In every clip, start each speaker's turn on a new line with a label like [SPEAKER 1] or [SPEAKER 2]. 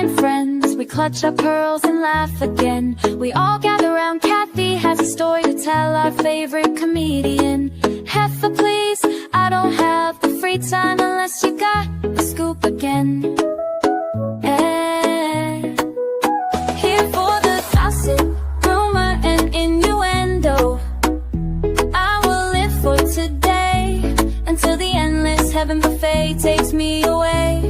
[SPEAKER 1] crime friends, we clutch our pearls and laugh again. We all gather around, Kathy has a story to tell, our favorite comedian. Heifer, please, I don't have the free time unless you got the scoop again. Here for the gossip, rumor, and innuendo. I will live for today until the endless heaven buffet takes me away.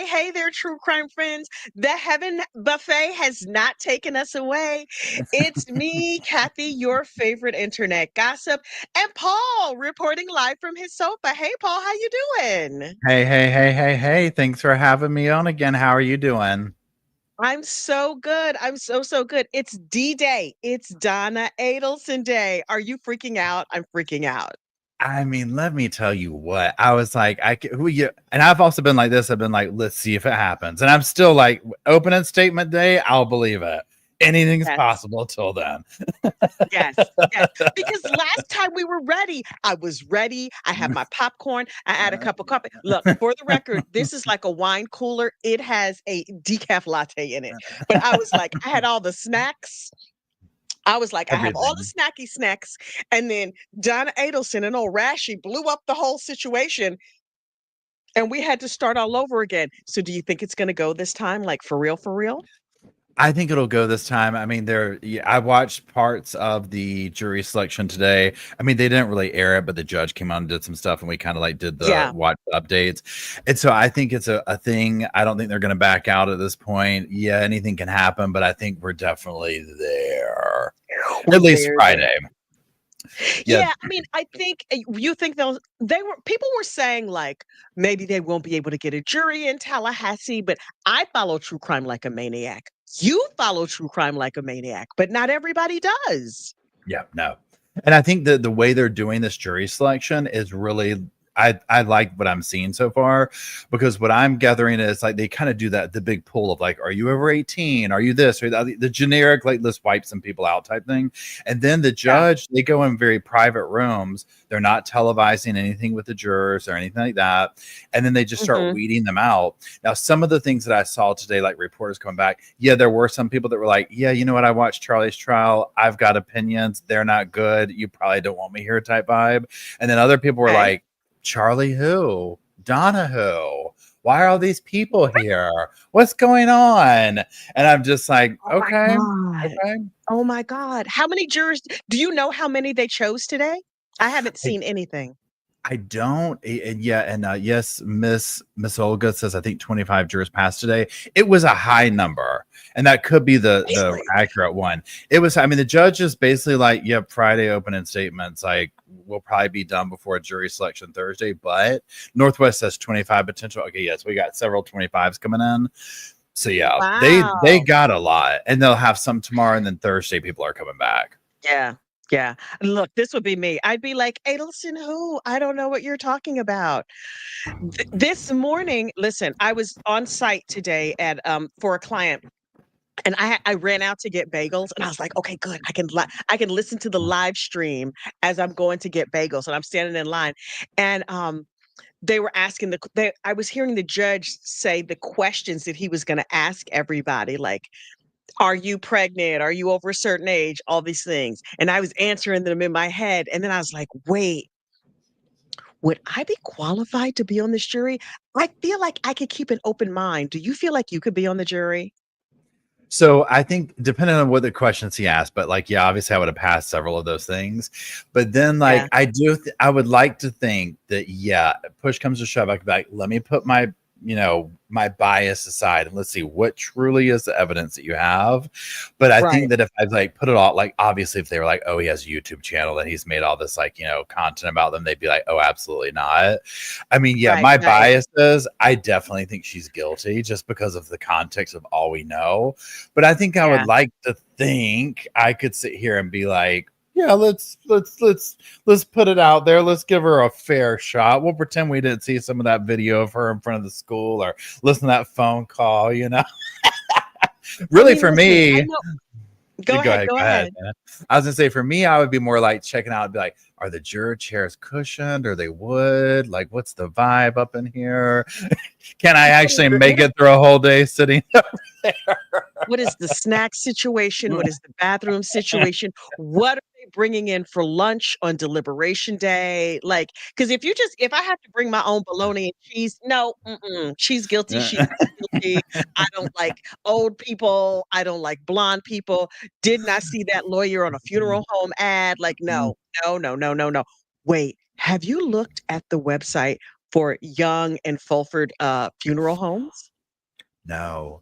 [SPEAKER 2] Hey there, true crime friends. The heaven buffet has not taken us away. It's me, Kathy, your favorite internet gossip, and Paul reporting live from his sofa. Hey, Paul, how you doing?
[SPEAKER 3] Hey. Thanks for having me on again. How are you doing?
[SPEAKER 2] I'm so good. I'm so good. It's D-Day. It's Donna Adelson Day. Are you freaking out? I'm freaking out.
[SPEAKER 3] I mean, let me tell you what. I was like, and I've also been like this. I've been like, let's see if it happens. And I'm still like, opening statement day, I'll believe it. Anything's
[SPEAKER 2] Yes.
[SPEAKER 3] possible till then.
[SPEAKER 2] Yes. Because last time we were ready, I was ready. I had my popcorn. I had a cup of coffee. Look, for the record, this is like a wine cooler. It has a decaf latte in it. But I was like, I had all the snacks. I was like, I have all the snacky snacks. And then Donna Adelson and old Rashy blew up the whole situation. And we had to start all over again. So do you think it's going to go this time? Like for real, for real?
[SPEAKER 3] I think it'll go this time. I mean, I watched parts of the jury selection today. I mean, they didn't really air it, but the judge came on and did some stuff, and we kind of like did the watch updates. And so I think it's a thing. I don't think they're going to back out at this point. Yeah, anything can happen, but I think we're definitely there. At least Friday.
[SPEAKER 2] Yeah, I mean, I think you think people were saying like maybe they won't be able to get a jury in Tallahassee, but I follow true crime like a maniac. You follow true crime like a maniac, but not everybody does.
[SPEAKER 3] Yeah, no. And I think that the way they're doing this jury selection is really, I like what I'm seeing so far, because what I'm gathering is like they kind of do the big pull of like, are you over 18? Are you this or the generic, like, let's wipe some people out type thing. And then the judge, they go in very private rooms. They're not televising anything with the jurors or anything like that. And then they just start weeding them out. Now, some of the things that I saw today, like reporters coming back, yeah, there were some people that were like, yeah, you know what? I watched Charlie's trial. I've got opinions. They're not good. You probably don't want me here type vibe. And then other people were like, Charlie who? Donna who? Why are all these people here? What's going on? And I'm just like, okay.
[SPEAKER 2] Oh my God. How many jurors? Do you know how many they chose today? I haven't seen anything.
[SPEAKER 3] I don't. And yes, Miss Olga says I think 25 jurors passed today. It was a high number, and that could be the accurate one. It was. I mean, the judge is basically like, yep, Friday opening statements. Like, we'll probably be done before jury selection Thursday. But Northwest says 25 potential. Okay, yes, we got several 25s coming in. So yeah, they got a lot, and they'll have some tomorrow, and then Thursday people are coming back.
[SPEAKER 2] Yeah. Look, this would be me. I'd be like, Adelson, who? I don't know what you're talking about. This morning, listen, I was on site today at for a client. And I ran out to get bagels, and I was like, okay, good. I can listen to the live stream as I'm going to get bagels, and I'm standing in line. And they were asking I was hearing the judge say the questions that he was going to ask everybody, like, are you pregnant? Are you over a certain age? All these things. And I was answering them in my head. And then I was like, wait, would I be qualified to be on this jury? I feel like I could keep an open mind. Do you feel like you could be on the jury?
[SPEAKER 3] So I think depending on what the questions he asked, but like, yeah, obviously I would have passed several of those things. But then like, I would like to think that, yeah, push comes to shove, I could be like, let me put my bias aside and let's see what truly is the evidence that you have. But I think that if I like put it all, like, obviously if they were like, oh, he has a YouTube channel and he's made all this like, content about them, they'd be like, oh, absolutely not. I mean, yeah, my bias is I definitely think she's guilty just because of the context of all we know. But I think I would like to think I could sit here and be like, yeah, let's put it out there. Let's give her a fair shot. We'll pretend we didn't see some of that video of her in front of the school or listen to that phone call, Really, for me.
[SPEAKER 2] Go ahead.
[SPEAKER 3] Go ahead, man. I was gonna say for me, I would be more like checking out and be like, are the juror chairs cushioned? Are they wood? Like, what's the vibe up in here? Can I actually make it through a whole day sitting over there?
[SPEAKER 2] What is the snack situation? What is the bathroom situation? What are they bringing in for lunch on deliberation day? Like, because if I have to bring my own bologna and cheese, no, she's guilty. She's guilty. I don't like old people. I don't like blonde people. Did not see that lawyer on a funeral home ad. Like, no, no, no, no, no, no. Wait, have you looked at the website for Young and Fulford funeral homes?
[SPEAKER 3] No.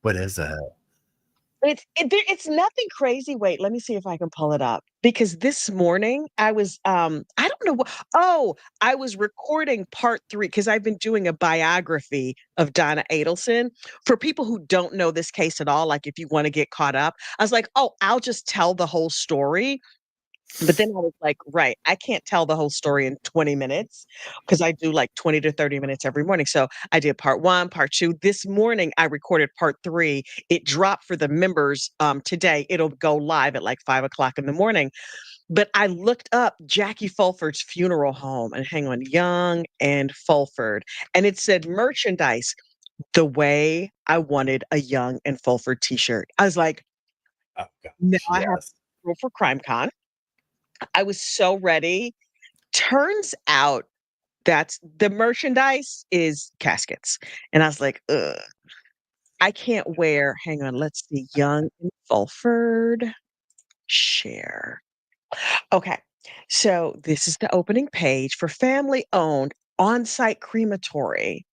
[SPEAKER 3] What is it?
[SPEAKER 2] It's nothing crazy. Wait, let me see if I can pull it up. Because this morning I was I don't know what I was recording part 3 because I've been doing a biography of Donna Adelson. For people who don't know this case at all, like if you want to get caught up, I was like, oh, I'll just tell the whole story. But then I was like, right, I can't tell the whole story in 20 minutes because I do like 20 to 30 minutes every morning. So I did part 1, part 2. This morning I recorded part 3. It dropped for the members today. It'll go live at like 5 o'clock in the morning. But I looked up Jackie Fulford's funeral home and hang on, Young and Fulford. And it said merchandise the way I wanted a Young and Fulford t-shirt. I was like,
[SPEAKER 3] Oh gosh,
[SPEAKER 2] now I have
[SPEAKER 3] yes.
[SPEAKER 2] to go for CrimeCon. I was so ready. Turns out that the merchandise is caskets. And I was like, ugh, I can't wear, hang on, let's see, Young and Fulford share. Okay. So this is the opening page for family owned on-site crematory.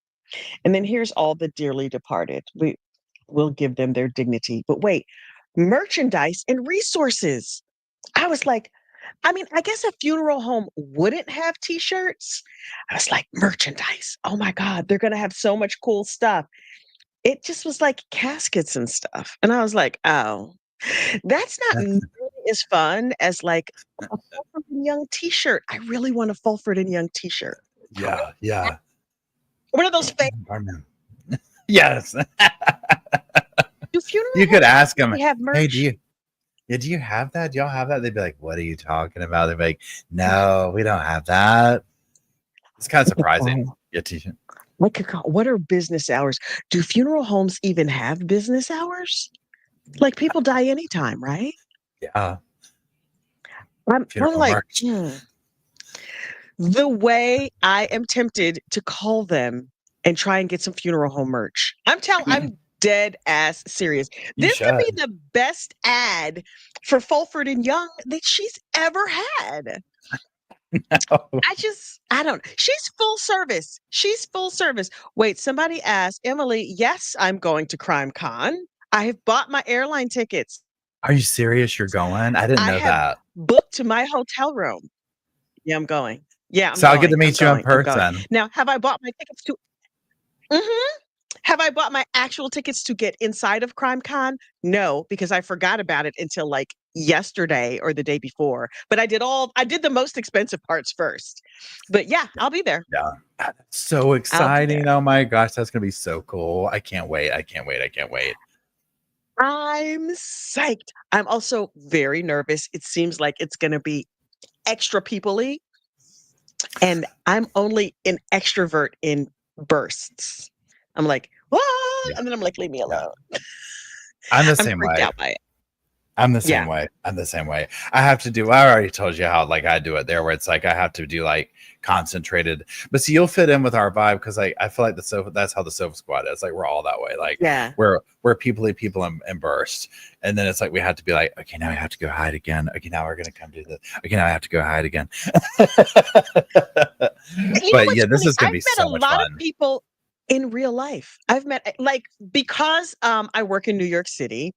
[SPEAKER 2] And then here's all the dearly departed. We'll give them their dignity. But wait, merchandise and resources. I was like, I mean, I guess a funeral home wouldn't have t-shirts. I was like, merchandise. Oh my God, they're gonna have so much cool stuff. It just was like caskets and stuff. And I was like, oh, that's not
[SPEAKER 3] That's
[SPEAKER 2] nearly as fun as like a Fulford and Young t-shirt. I really want a Fulford and Young t-shirt.
[SPEAKER 3] yeah.
[SPEAKER 2] What are those fake?
[SPEAKER 3] Pardon me. Yes.
[SPEAKER 2] Do funeral
[SPEAKER 3] You could
[SPEAKER 2] homes
[SPEAKER 3] ask them,
[SPEAKER 2] actually have
[SPEAKER 3] hey,
[SPEAKER 2] merch?
[SPEAKER 3] do you have that? Do y'all have that? They'd be like, what are you talking about? They'd be like, no, we don't have that. It's kind of surprising.
[SPEAKER 2] Oh,
[SPEAKER 3] Yeah, t-shirt.
[SPEAKER 2] what are business hours? Do funeral homes even have business hours? Like people die anytime, right?
[SPEAKER 3] Yeah.
[SPEAKER 2] I'm
[SPEAKER 3] Funeral
[SPEAKER 2] like,
[SPEAKER 3] merch.
[SPEAKER 2] the way I am tempted to call them and try and get some funeral home merch. I'm dead ass serious.
[SPEAKER 3] You
[SPEAKER 2] This could be
[SPEAKER 3] should.
[SPEAKER 2] the best ad for Fulford and Young that she's ever had. I don't. She's full service. She's full service. Wait, somebody asked Emily, yes, I'm going to CrimeCon. I have bought my airline tickets.
[SPEAKER 3] Are you serious? You're going? I didn't
[SPEAKER 2] I
[SPEAKER 3] know
[SPEAKER 2] have
[SPEAKER 3] that.
[SPEAKER 2] booked to my hotel room. Yeah, I'm going. Yeah, I'm
[SPEAKER 3] So I'll get to
[SPEAKER 2] going. I'm
[SPEAKER 3] meet you in
[SPEAKER 2] going. I'm going.
[SPEAKER 3] person.
[SPEAKER 2] Now, have I bought my tickets to Have I bought my actual tickets to get inside of CrimeCon? No, because I forgot about it until like yesterday or the day before. But I did the most expensive parts first. But yeah, I'll be there.
[SPEAKER 3] Yeah. So
[SPEAKER 2] I'll be
[SPEAKER 3] exciting.
[SPEAKER 2] there.
[SPEAKER 3] Oh my gosh, that's gonna be so cool. I can't wait. I can't wait. I can't wait.
[SPEAKER 2] I'm psyched. I'm also very nervous. It seems like it's going to be extra people-y, and I'm only an extrovert in bursts. I'm like, "What?"
[SPEAKER 3] Yeah.
[SPEAKER 2] And then I'm like, "Leave me
[SPEAKER 3] Yeah.
[SPEAKER 2] alone."
[SPEAKER 3] I'm the
[SPEAKER 2] I'm
[SPEAKER 3] same
[SPEAKER 2] freaked
[SPEAKER 3] way.
[SPEAKER 2] out by it.
[SPEAKER 3] I'm the same
[SPEAKER 2] Yeah.
[SPEAKER 3] way. I'm the same way. I have to do, I already told you how like I do it there where it's like I have to do like concentrated. But see, you'll fit in with our vibe because I feel like that's how the sofa squad is. Like we're all that way. Like
[SPEAKER 2] Yeah.
[SPEAKER 3] we're people and burst. And then it's like we have to be like, okay, now we have to go hide again. Okay, now we're gonna come do this. Okay, now I have to go hide again.
[SPEAKER 2] You know
[SPEAKER 3] But
[SPEAKER 2] what's
[SPEAKER 3] yeah, this
[SPEAKER 2] funny?
[SPEAKER 3] is gonna
[SPEAKER 2] I've
[SPEAKER 3] be
[SPEAKER 2] met
[SPEAKER 3] so
[SPEAKER 2] a
[SPEAKER 3] much
[SPEAKER 2] lot of
[SPEAKER 3] fun.
[SPEAKER 2] people in real life. I've met like because I work in New York City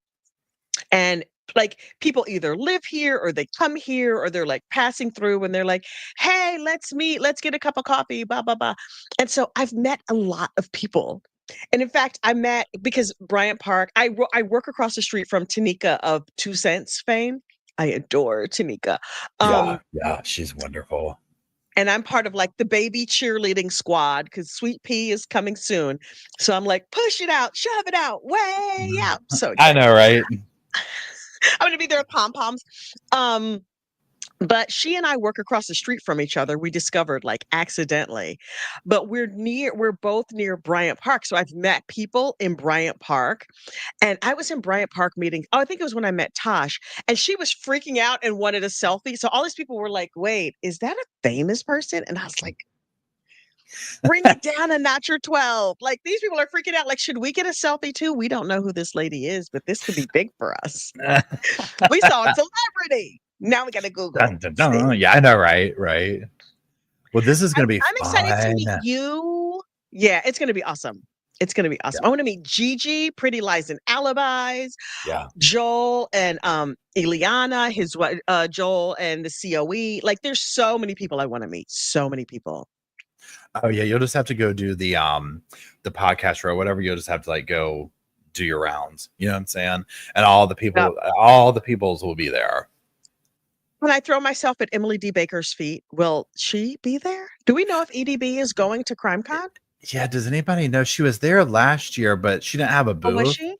[SPEAKER 2] and like people either live here or they come here or they're like passing through and they're like, "Hey, let's meet, let's get a cup of coffee, blah blah blah." And so I've met a lot of people. And in fact, I met because Bryant Park, I work across the street from Tanika of 2 Cents fame. I adore Tanika. Um
[SPEAKER 3] Yeah, she's wonderful.
[SPEAKER 2] and I'm part of like the baby cheerleading squad because Sweet Pea is coming soon. So I'm like, push it out, shove it out, way out. So
[SPEAKER 3] I
[SPEAKER 2] excited.
[SPEAKER 3] know, right?
[SPEAKER 2] I'm going to be there with pom poms. But she and I work across the street from each other. We discovered like accidentally, but we're both near Bryant Park. So I've met people in Bryant Park, and I was in Bryant Park meeting. Oh, I think it was when I met Tosh, and she was freaking out and wanted a selfie. So all these people were like, wait, is that a famous person? And I was like, bring it down a notch or 12. Like these people are freaking out. Like, should we get a selfie too? We don't know who this lady is, but this could be big for us. We saw a celebrity. Now we got to Google.
[SPEAKER 3] Dun, dun, dun. Yeah, I know, right? Right. Well, this is going to be
[SPEAKER 2] I'm excited to meet
[SPEAKER 3] fun.
[SPEAKER 2] you. Yeah, it's going to be awesome. It's going to be awesome.
[SPEAKER 3] Yeah.
[SPEAKER 2] I want to meet Gigi, Pretty Lies and Alibis,
[SPEAKER 3] Yeah.
[SPEAKER 2] Joel and Ileana, his wife, Joel and the COE. Like, there's so many people I want to meet. So many people.
[SPEAKER 3] Oh yeah, you'll just have to go do the podcast or whatever. You'll just have to like go do your rounds. You know what I'm saying? And all the peoples will be there.
[SPEAKER 2] When I throw myself at Emily D. Baker's feet, will she be there? Do we know if EDB is going to CrimeCon?
[SPEAKER 3] Yeah, does anybody know? She was there last year, but she didn't have a
[SPEAKER 2] Oh, was
[SPEAKER 3] booth.
[SPEAKER 2] she?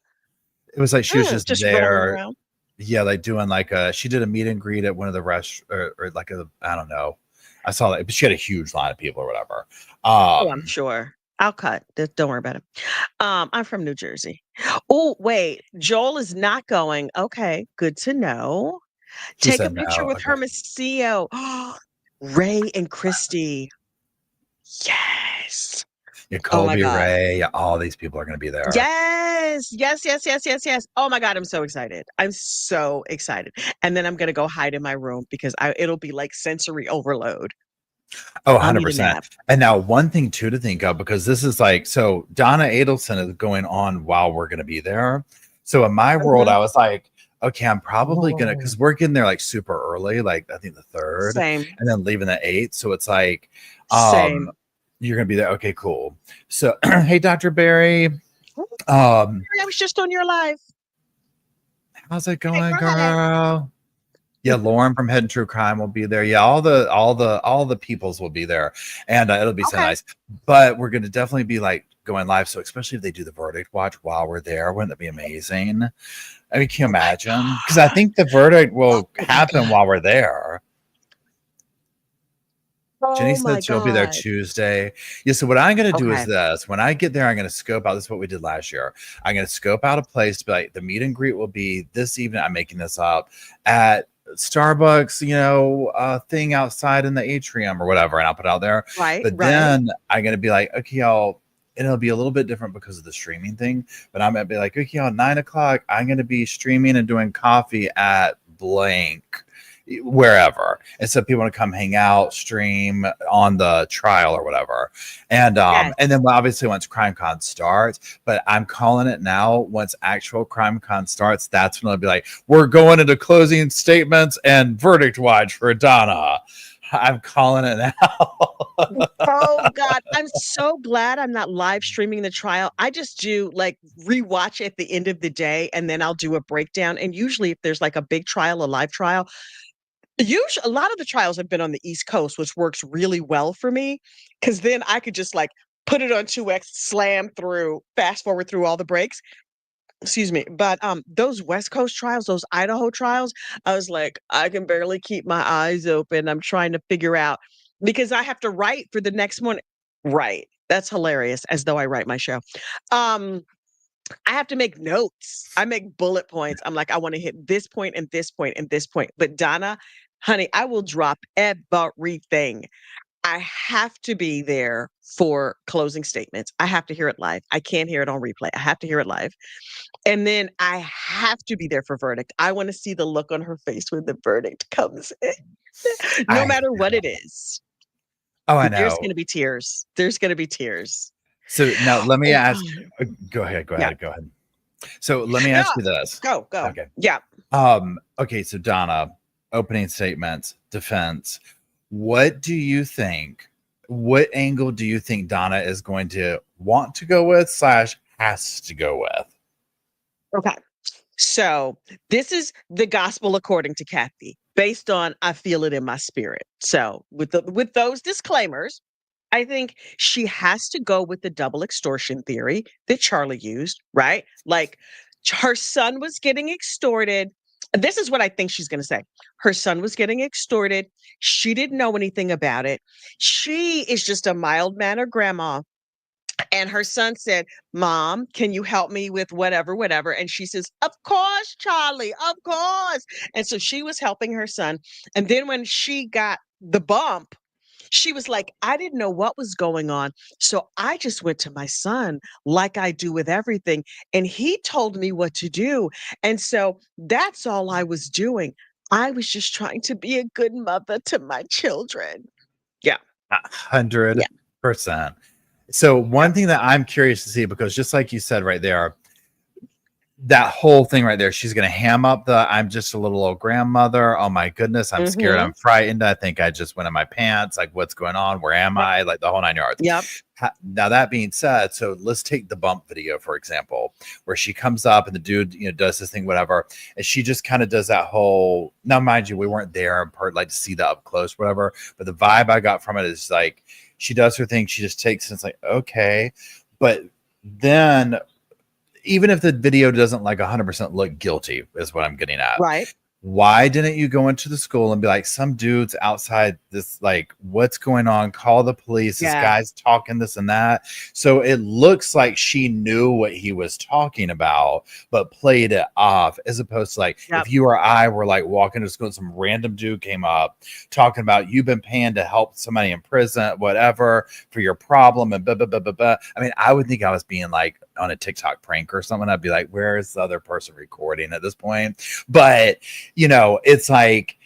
[SPEAKER 3] It was like she was just
[SPEAKER 2] rolling
[SPEAKER 3] there.
[SPEAKER 2] around.
[SPEAKER 3] Yeah, like doing like she did a meet and greet at one of the or like I don't know. I saw that, but she had a huge line of people or whatever.
[SPEAKER 2] I'm sure. I'll cut. Don't worry about it. I'm from New Jersey. Oh, wait. Joel is not going. Okay, good to know.
[SPEAKER 3] She
[SPEAKER 2] Take a
[SPEAKER 3] said
[SPEAKER 2] picture
[SPEAKER 3] no.
[SPEAKER 2] with
[SPEAKER 3] Okay.
[SPEAKER 2] Hermosillo. Ray and Christy. Yes.
[SPEAKER 3] Yeah,
[SPEAKER 2] Oh my
[SPEAKER 3] Colby,
[SPEAKER 2] God.
[SPEAKER 3] Ray, all these people are going to be there.
[SPEAKER 2] Yes. Yes. Oh my God. I'm so excited. I'm so excited. And then I'm going to go hide in my room because it'll be like sensory overload.
[SPEAKER 3] Oh,
[SPEAKER 2] I'll need a
[SPEAKER 3] 100%.
[SPEAKER 2] nap.
[SPEAKER 3] And now one thing too to think of, because this is like, so Donna Adelson is going on while we're going to be there. So in my world, I was like, okay, I'm probably going to, because we're getting there like super early, like I think the 3rd,
[SPEAKER 2] Same.
[SPEAKER 3] and then leaving the 8th. So it's like,
[SPEAKER 2] Same.
[SPEAKER 3] you're going to be there. Okay, cool. So, hey, Dr. Barry.
[SPEAKER 2] I was just on your live.
[SPEAKER 3] How's it going, girl? Yeah, Lauren from Head and True Crime will be there. Yeah, all the peoples will be there, and it'll be so nice. But we're going to definitely be like going live. So especially if they do the verdict watch while we're there, wouldn't that be amazing? I mean, can you imagine? Because I think the verdict will happen while we're there. Jenny said she'll be there Tuesday. Yeah, so what I'm going to do is this. When I get there, I'm going to scope out. This is what we did last year. I'm going to scope out a place to be like, the meet and greet will be this evening. I'm making this up at Starbucks, thing outside in the atrium or whatever. And I'll put it out there.
[SPEAKER 2] Right.
[SPEAKER 3] But then I'm going to be like, okay, y'all. And it'll be a little bit different because of the streaming thing. But I'm going to be like, okay, y'all, 9:00, I'm going to be streaming and doing coffee at blank. Wherever, and so people want to come hang out, stream on the trial or whatever, and then obviously once CrimeCon starts, but I'm calling it now. Once actual CrimeCon starts, that's when I'll be like, we're going into closing statements and verdict watch for Donna. I'm calling it now.
[SPEAKER 2] Oh God, I'm so glad I'm not live streaming the trial. I just do like rewatch at the end of the day, and then I'll do a breakdown. And usually, if there's like a big trial, a live trial. Usually, a lot of the trials have been on the East Coast, which works really well for me because then I could just like put it on 2X, slam through, fast forward through all the breaks. Excuse me. But those West Coast trials, those Idaho trials, I was like, I can barely keep my eyes open. I'm trying to figure out because I have to write for the next morning. Right. That's hilarious, as though I write my show. I have to make notes. I make bullet points. I'm like, I want to hit this point and this point and this point. But Donna, honey, I will drop everything. I have to be there for closing statements. I have to hear it live. I can't hear it on replay. I have to hear it live. And then I have to be there for verdict. I want to see the look on her face when the verdict comes in, no matter what it is.
[SPEAKER 3] Oh, I know.
[SPEAKER 2] There's going to be tears. There's going to be tears.
[SPEAKER 3] So now let me ask. Go ahead. So let me ask you this.
[SPEAKER 2] Go.
[SPEAKER 3] Okay.
[SPEAKER 2] Yeah.
[SPEAKER 3] Okay. So Donna, opening statements, defense. What do you think? What angle do you think Donna is going to want to go with / has to go with?
[SPEAKER 2] Okay. So this is the gospel according to Kathy, based on I feel it in my spirit. So with those disclaimers, I think she has to go with the double extortion theory that Charlie used, right? Like her son was getting extorted. This is what I think she's going to say. Her son was getting extorted. She didn't know anything about it. She is just a mild-mannered grandma. And her son said, "Mom, can you help me with whatever, whatever?" And she says, "Of course, Charlie, of course." And so she was helping her son. And then when she got the bump, she was like, "I didn't know what was going on. So I just went to my son like I do with everything. And he told me what to do. And so that's all I was doing. I was just trying to be a good mother to my children." Yeah.
[SPEAKER 3] 100%. So
[SPEAKER 2] Yeah.
[SPEAKER 3] one thing that I'm curious to see, because just like you said right there, that whole thing right there, she's gonna ham up the "I'm just a little old grandmother. Oh my goodness, I'm scared,
[SPEAKER 2] Mm-hmm.
[SPEAKER 3] I'm frightened. I think I just went in my pants. Like, what's going on? Where am I?" Like the whole 9 yards.
[SPEAKER 2] Yep.
[SPEAKER 3] Now that being said, so let's take the bump video for example, where she comes up and the dude, does this thing, whatever, and she just kind of does that whole. Now, mind you, we weren't there in part like to see that up close, whatever. But the vibe I got from it is like she does her thing. She just takes it. It's like okay, but then even if the video doesn't like 100% look guilty is what I'm getting at.
[SPEAKER 2] Right.
[SPEAKER 3] Why didn't you go into the school and be like, some dudes outside this, like, what's going on? Call the police. This
[SPEAKER 2] Yeah.
[SPEAKER 3] guy's talking this and that. So it looks like she knew what he was talking about, but played it off, as opposed to like,
[SPEAKER 2] Yep.
[SPEAKER 3] if you or I were like walking to school and some random dude came up talking about you've been paying to help somebody in prison, whatever, for your problem and blah, blah, blah, blah, blah. I mean, I would think I was being like on a TikTok prank or something. I'd be like, where is the other person recording at this point? But it's like,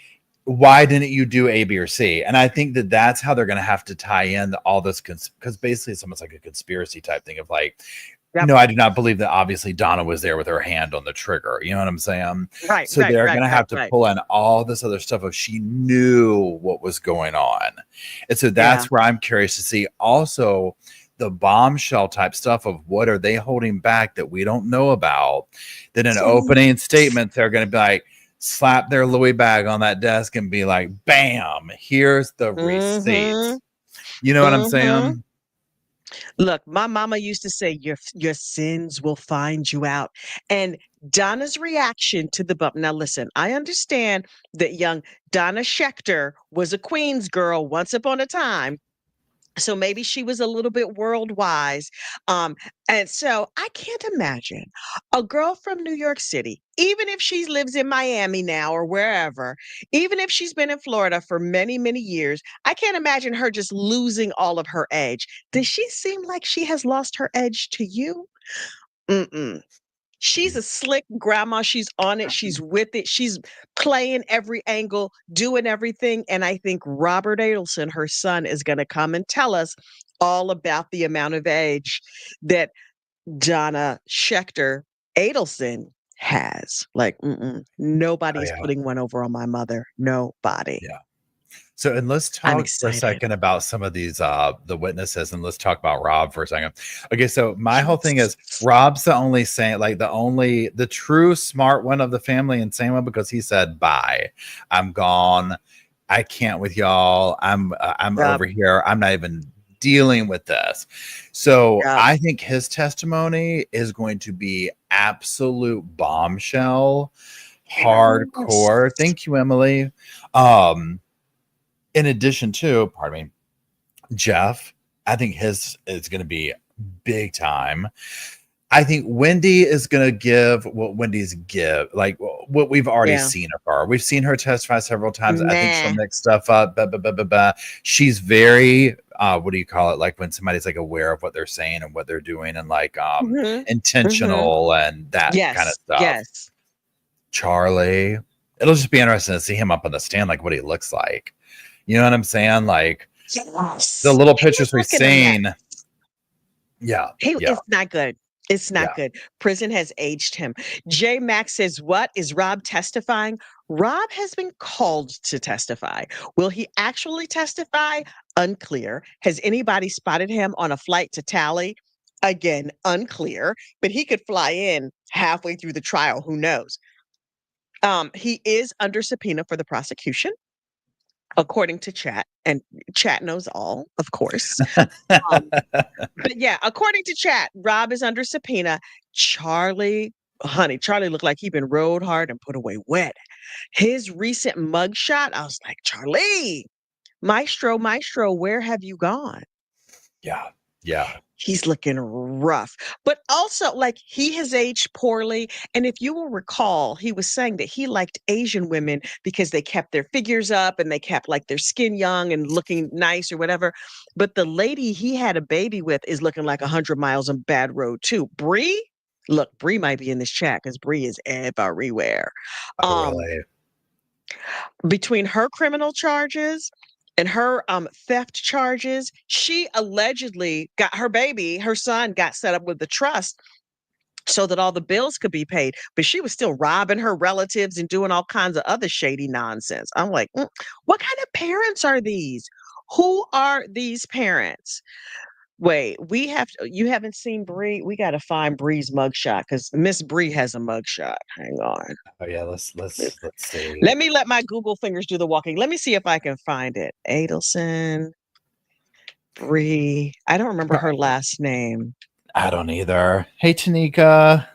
[SPEAKER 3] why didn't you do A, B, or C? And I think that that's how they're going to have to tie in all this, because basically it's almost like a conspiracy type thing of like,
[SPEAKER 2] Yep.
[SPEAKER 3] I do not believe that obviously Donna was there with her hand on the trigger. You know what I'm saying?
[SPEAKER 2] Right.
[SPEAKER 3] So they're going to have to
[SPEAKER 2] right.
[SPEAKER 3] pull in all this other stuff of she knew what was going on. And so that's where I'm curious to see also the bombshell type stuff of what are they holding back that we don't know about. Then in opening statements, they're going to be like, slap their Louis bag on that desk and be like, bam, here's the receipt. You know what I'm saying?
[SPEAKER 2] Look, my mama used to say, your sins will find you out. And Donna's reaction to the bump. Now, listen, I understand that young Donna Schechter was a Queens girl once upon a time. So maybe she was a little bit world wise. And so I can't imagine a girl from New York City, even if she lives in Miami now or wherever, even if she's been in Florida for many, many years, I can't imagine her just losing all of her edge. Does she seem like she has lost her edge to you? Mm-mm. She's a slick grandma. She's on it. She's with it. She's playing every angle, doing everything. And I think Robert Adelson, her son, is going to come and tell us all about the amount of age that Donna Schechter Adelson has. Like, nobody's putting one over on my mother. Nobody.
[SPEAKER 3] Yeah. So, and let's talk for a second about some of these, the witnesses, and let's talk about Rob for a second. Okay. So my whole thing is Rob's the only saying, like the true smart one of the family and same one, because he said, bye, I'm gone. I can't with y'all. I'm over here. I'm not even dealing with this. So I think his testimony is going to be absolute bombshell, hardcore. Thank you, Emily. In addition to, pardon me, Jeff, I think his is going to be big time. I think Wendy is going to give what Wendy's give, like what we've already seen of her. We've seen her testify several times. I think she'll mix stuff up. She's very, what do you call it? Like when somebody's like aware of what they're saying and what they're doing, and like intentional and that kind of stuff.
[SPEAKER 2] Yes.
[SPEAKER 3] Charlie, it'll just be interesting to see him up on the stand, like what he looks like. You know what I'm saying? Like the little pictures we've seen. Yeah.
[SPEAKER 2] It's not good. It's not good. Prison has aged him. J Max says, what is Rob testifying? Rob has been called to testify. Will he actually testify? Unclear. Has anybody spotted him on a flight to Tally? Again, unclear. But he could fly in halfway through the trial. Who knows? He is under subpoena for the prosecution, according to Chat, and Chat knows all, of course. But yeah, according to Chat, Rob is under subpoena. Charlie honey, Charlie looked like he'd been rode hard and put away wet. His recent mugshot, I was like, Charlie, Maestro, where have you gone?
[SPEAKER 3] Yeah. Yeah.
[SPEAKER 2] He's looking rough, but also like he has aged poorly. And if you will recall, he was saying that he liked Asian women because they kept their figures up and they kept like their skin young and looking nice or whatever. But the lady he had a baby with is looking like 100 miles on bad road too. Bree, look, Bree might be in this chat because Bree is everywhere.
[SPEAKER 3] Oh,
[SPEAKER 2] Um,
[SPEAKER 3] really?
[SPEAKER 2] between her criminal charges and her theft charges, she allegedly got her son got set up with the trust so that all the bills could be paid, but she was still robbing her relatives and doing all kinds of other shady nonsense. I'm like, what kind of parents are these? Who are these parents? Wait, you haven't seen Bree? We got to find Bree's mugshot because Miss Bree has a mugshot. Hang on.
[SPEAKER 3] Oh yeah, let's see.
[SPEAKER 2] Let my Google fingers do the walking. Let me see if I can find it. Adelson, Bree. I don't remember her last name.
[SPEAKER 3] I don't either. Hey, Tanika.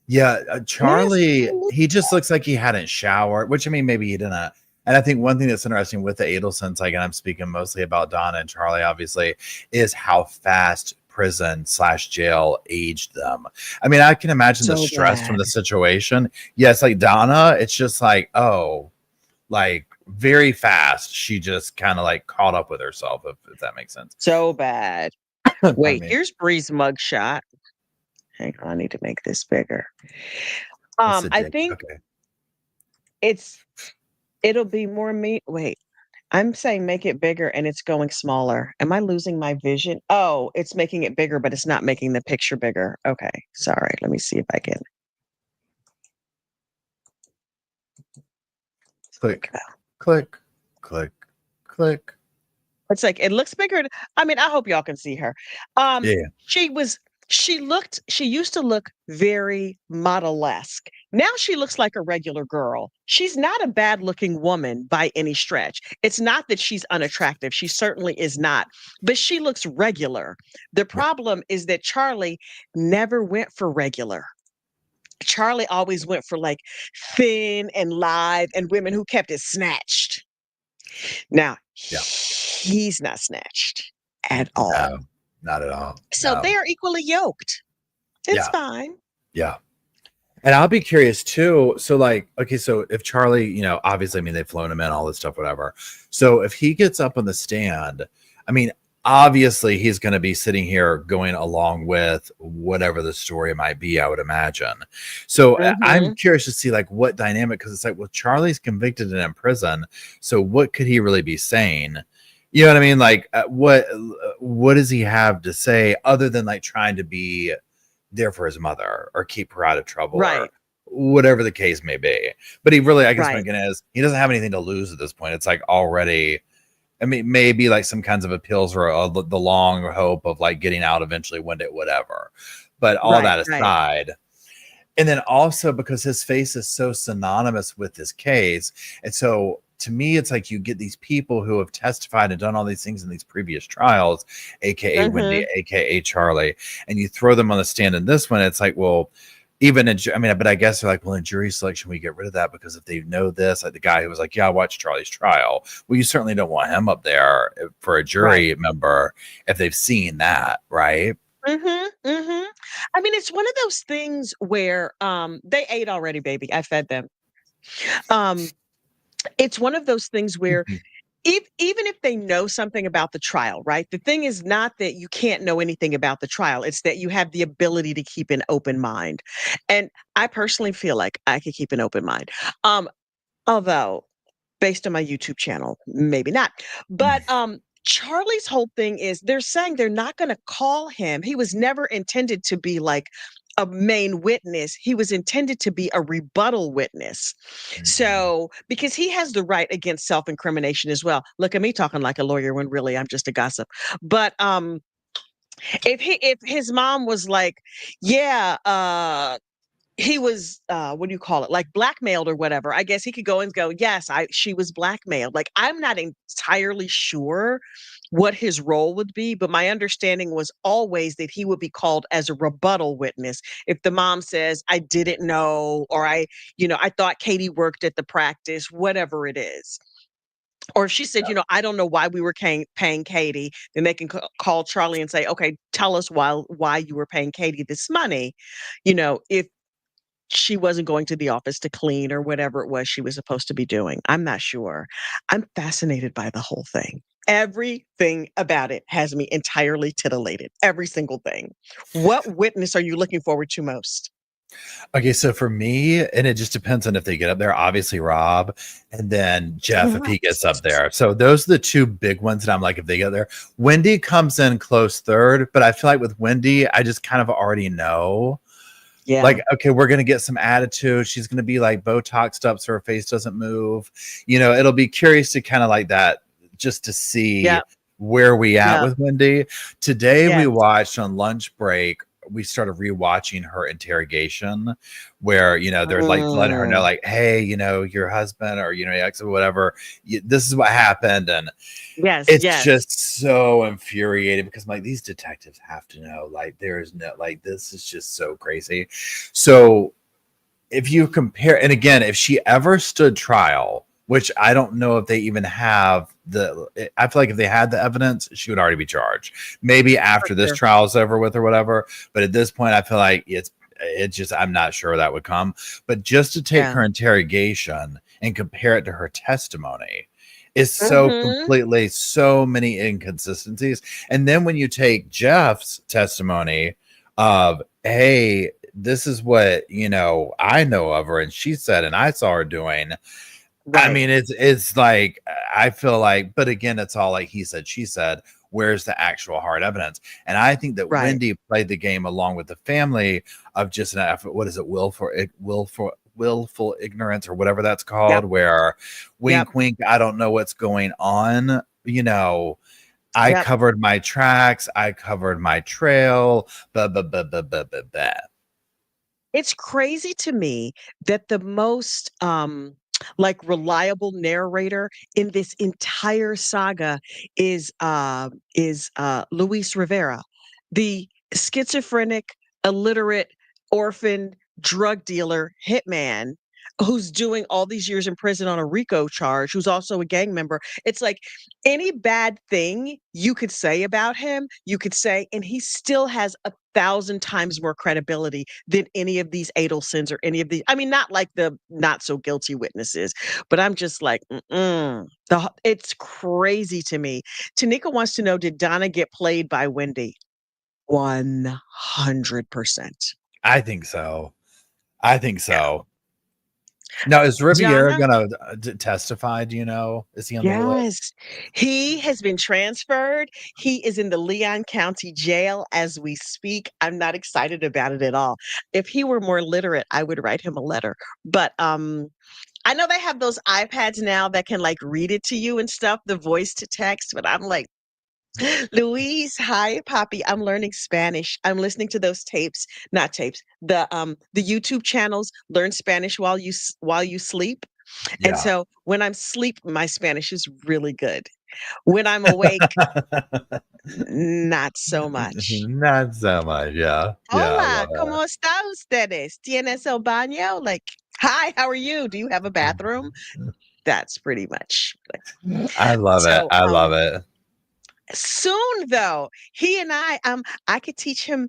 [SPEAKER 3] Yeah, Charlie, he just looks like he hadn't showered, which I mean, maybe he didn't. And I think one thing that's interesting with the Adelsons, like, and I'm speaking mostly about Donna and Charlie, obviously, is how fast prison/jail aged them. I mean, I can imagine the stress from the situation. Yes, like Donna, it's just like, oh, like very fast. She just kind of like caught up with herself, if that makes sense.
[SPEAKER 2] So bad. Wait, here's Bree's mugshot. Hang on, I need to make this bigger. I think it'll be more me. Wait, I'm saying make it bigger and it's going smaller. Am I losing my vision? Oh, it's making it bigger, but it's not making the picture bigger. Okay, sorry. Let me see if I can.
[SPEAKER 3] Click, click, click, click.
[SPEAKER 2] It's like it looks bigger. I mean, I hope y'all can see her.
[SPEAKER 3] Yeah.
[SPEAKER 2] She used to look very model-esque. Now she looks like a regular girl. She's not a bad-looking woman by any stretch. It's not that she's unattractive. She certainly is not, but she looks regular. The problem is that Charlie never went for regular. Charlie always went for like thin and live and women who kept it snatched. Now, he's not snatched at all.
[SPEAKER 3] No, not at all.
[SPEAKER 2] So they are equally yoked. It's fine.
[SPEAKER 3] Yeah. And I'll be curious too. So like, okay, so if Charlie, you know, obviously, I mean, they've flown him in, all this stuff, whatever. So if he gets up on the stand, I mean, obviously he's going to be sitting here going along with whatever the story might be, I would imagine. So I'm curious to see like what dynamic, because it's like, well, Charlie's convicted and in prison. So what could he really be saying? You know what I mean? Like what does he have to say other than like trying to be there for his mother or keep her out of trouble, or whatever the case may be? But he really, I guess my point is, he doesn't have anything to lose at this point. It's like already, I mean, maybe like some kinds of appeals or the long hope of like getting out eventually one day, whatever. But all that aside, and then also because his face is so synonymous with this case, and so to me, it's like you get these people who have testified and done all these things in these previous trials, aka Wendy, aka Charlie, and you throw them on the stand in this one. It's like, well, even but I guess they're like, well, in jury selection, we get rid of that because if they know this, like the guy who was like, yeah, I watched Charlie's trial. Well, you certainly don't want him up there for a jury member if they've seen that, right?
[SPEAKER 2] I mean, it's one of those things where they ate already, baby. I fed them. It's one of those things where even if they know something about the trial, right? The thing is not that you can't know anything about the trial. It's that you have the ability to keep an open mind. And I personally feel like I could keep an open mind. Although based on my YouTube channel, maybe not. But Charlie's whole thing is they're saying they're not going to call him. He was never intended to be like a main witness. He was intended to be a rebuttal witness. So, because he has the right against self-incrimination as well. Look at me talking like a lawyer when really I'm just a gossip. But if his mom was like, he was what do you call it, like blackmailed or whatever, I guess he could go and go, yes, she was blackmailed. Like, I'm not entirely sure what his role would be, but my understanding was always that he would be called as a rebuttal witness. If the mom says, I didn't know, or I thought Katie worked at the practice, whatever it is. Or if she said, I don't know why we were paying Katie, then they can call Charlie and say, okay, tell us why you were paying Katie this money. If she wasn't going to the office to clean or whatever it was she was supposed to be doing. I'm not sure. I'm fascinated by the whole thing. Everything about it has me entirely titillated. Every single thing. What witness are you looking forward to most?
[SPEAKER 3] Okay, so for me, and it just depends on if they get up there, obviously Rob, and then Jeff if he gets up there. So those are the two big ones that I'm like, if they get there. Wendy comes in close third, but I feel like with Wendy, I just kind of already know.
[SPEAKER 2] Yeah.
[SPEAKER 3] Like, okay, we're going to get some attitude. She's going to be like Botoxed up so her face doesn't move. It'll be curious to kind of like that, just to see where we at with Wendy. Today we watched on lunch break, we started rewatching her interrogation where, they're like letting her know like, hey, your husband or, your ex or whatever, this is what happened. And it's just so infuriating because I'm like, these detectives have to know, like, there is no, like, this is just so crazy. So if you compare, and again, if she ever stood trial, which I don't know if they even have I feel like if they had the evidence, she would already be charged. Maybe after this trial is over with or whatever. But at this point, I feel like it's just, I'm not sure that would come. But just to take her interrogation and compare it to her testimony is so completely, so many inconsistencies. And then when you take Jeff's testimony of, hey, this is what, I know of her and she said, and I saw her doing. Right. I mean, it's like, I feel like, but again, it's all like he said, she said, where's the actual hard evidence? And I think that Wendy played the game along with the family of just an effort. What is it? Willful ignorance or whatever that's called, where wink, wink. I don't know what's going on. I covered my tracks. I covered my trail.
[SPEAKER 2] It's crazy to me that the most like reliable narrator in this entire saga is Luis Rivera, the schizophrenic, illiterate, orphan drug dealer hitman who's doing all these years in prison on a RICO charge, who's also a gang member. It's like any bad thing you could say about him, you could say, and he still has 1,000 times more credibility than any of these Adelsons or any of the, I mean, not like the not so guilty witnesses, but I'm just like, it's crazy to me. Tanika wants to know, did Donna get played by Wendy? 100%.
[SPEAKER 3] I think so. Now, is Riviera going to testify? Do you know? Is he on the list?
[SPEAKER 2] He has been transferred. He is in the Leon County Jail as we speak. I'm not excited about it at all. If he were more literate, I would write him a letter. But I know they have those iPads now that can like read it to you and stuff, the voice to text, but I'm like, Luis, hi, Poppy. I'm learning Spanish. I'm listening to those not tapes, the YouTube channels. Learn Spanish while you sleep. And so when I'm asleep, my Spanish is really good. When I'm awake, not so much.
[SPEAKER 3] Not so much. Yeah.
[SPEAKER 2] Hola, ¿cómo está ustedes? ¿Tienes el baño? Like, hi, how are you? Do you have a bathroom? That's pretty much.
[SPEAKER 3] I love it. I love it.
[SPEAKER 2] Soon though, he and I could teach him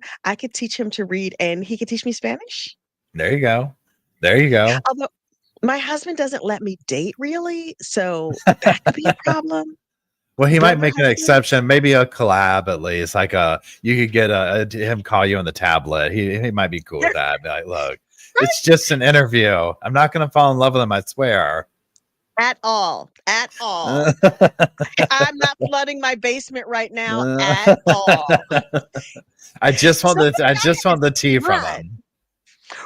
[SPEAKER 2] to read and he could teach me Spanish.
[SPEAKER 3] There you go.
[SPEAKER 2] Although my husband doesn't let me date really, so that could be a problem.
[SPEAKER 3] Well, he might make an exception, maybe a collab at least. Like you could get him call you on the tablet. He might be cool with that. Be like, look, it's just an interview. I'm not going to fall in love with him, I swear.
[SPEAKER 2] At all. I'm not flooding my basement right now at all.
[SPEAKER 3] I just want the tea from him.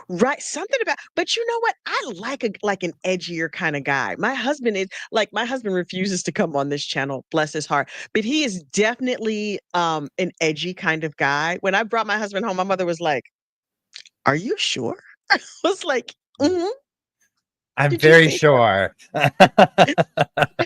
[SPEAKER 2] Right. Something about, but you know what? I like an edgier kind of guy. My husband refuses to come on this channel, bless his heart, but he is definitely an edgy kind of guy. When I brought my husband home, my mother was like, "Are you sure?" I was like, "Mm-hmm."
[SPEAKER 3] I'm very sure.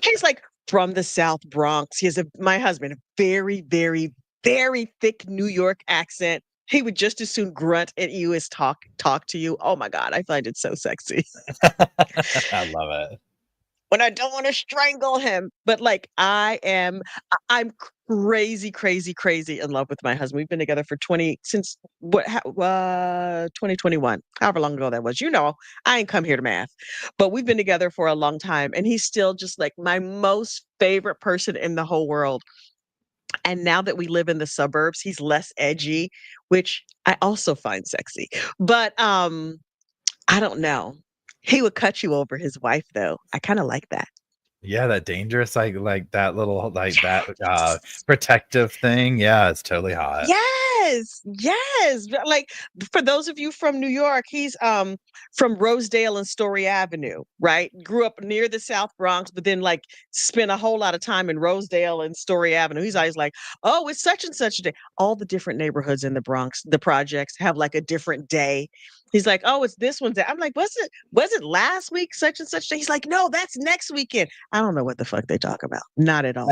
[SPEAKER 2] He's like, from the South Bronx. He has my husband, a very, very, very thick New York accent. He would just as soon grunt at you as talk to you. Oh my God, I find it so sexy.
[SPEAKER 3] I love it.
[SPEAKER 2] When I don't want to strangle him. But like I'm crazy, crazy, crazy in love with my husband. We've been together for 2021, however long ago that was. I ain't come here to math, but we've been together for a long time, and he's still just like my most favorite person in the whole world. And now that we live in the suburbs, he's less edgy, which I also find sexy. But I don't know. He would cut you over his wife, though. I kind of like that.
[SPEAKER 3] Yeah, that dangerous, like that little, like that
[SPEAKER 2] Yes.
[SPEAKER 3] protective thing. Yeah, it's totally hot.
[SPEAKER 2] Yes. Yes. Like, for those of you from New York, he's from Rosedale and Story Avenue, right? Grew up near the South Bronx, but then like spent a whole lot of time in Rosedale and Story Avenue. He's always like, "Oh, it's such and such a day." All the different neighborhoods in the Bronx, the projects have like a different day. He's like, "Oh, it's this one's day." I'm like, Was it last week such and such day?" He's like, "No, that's next weekend." I don't know what the fuck they talk about. Not at all.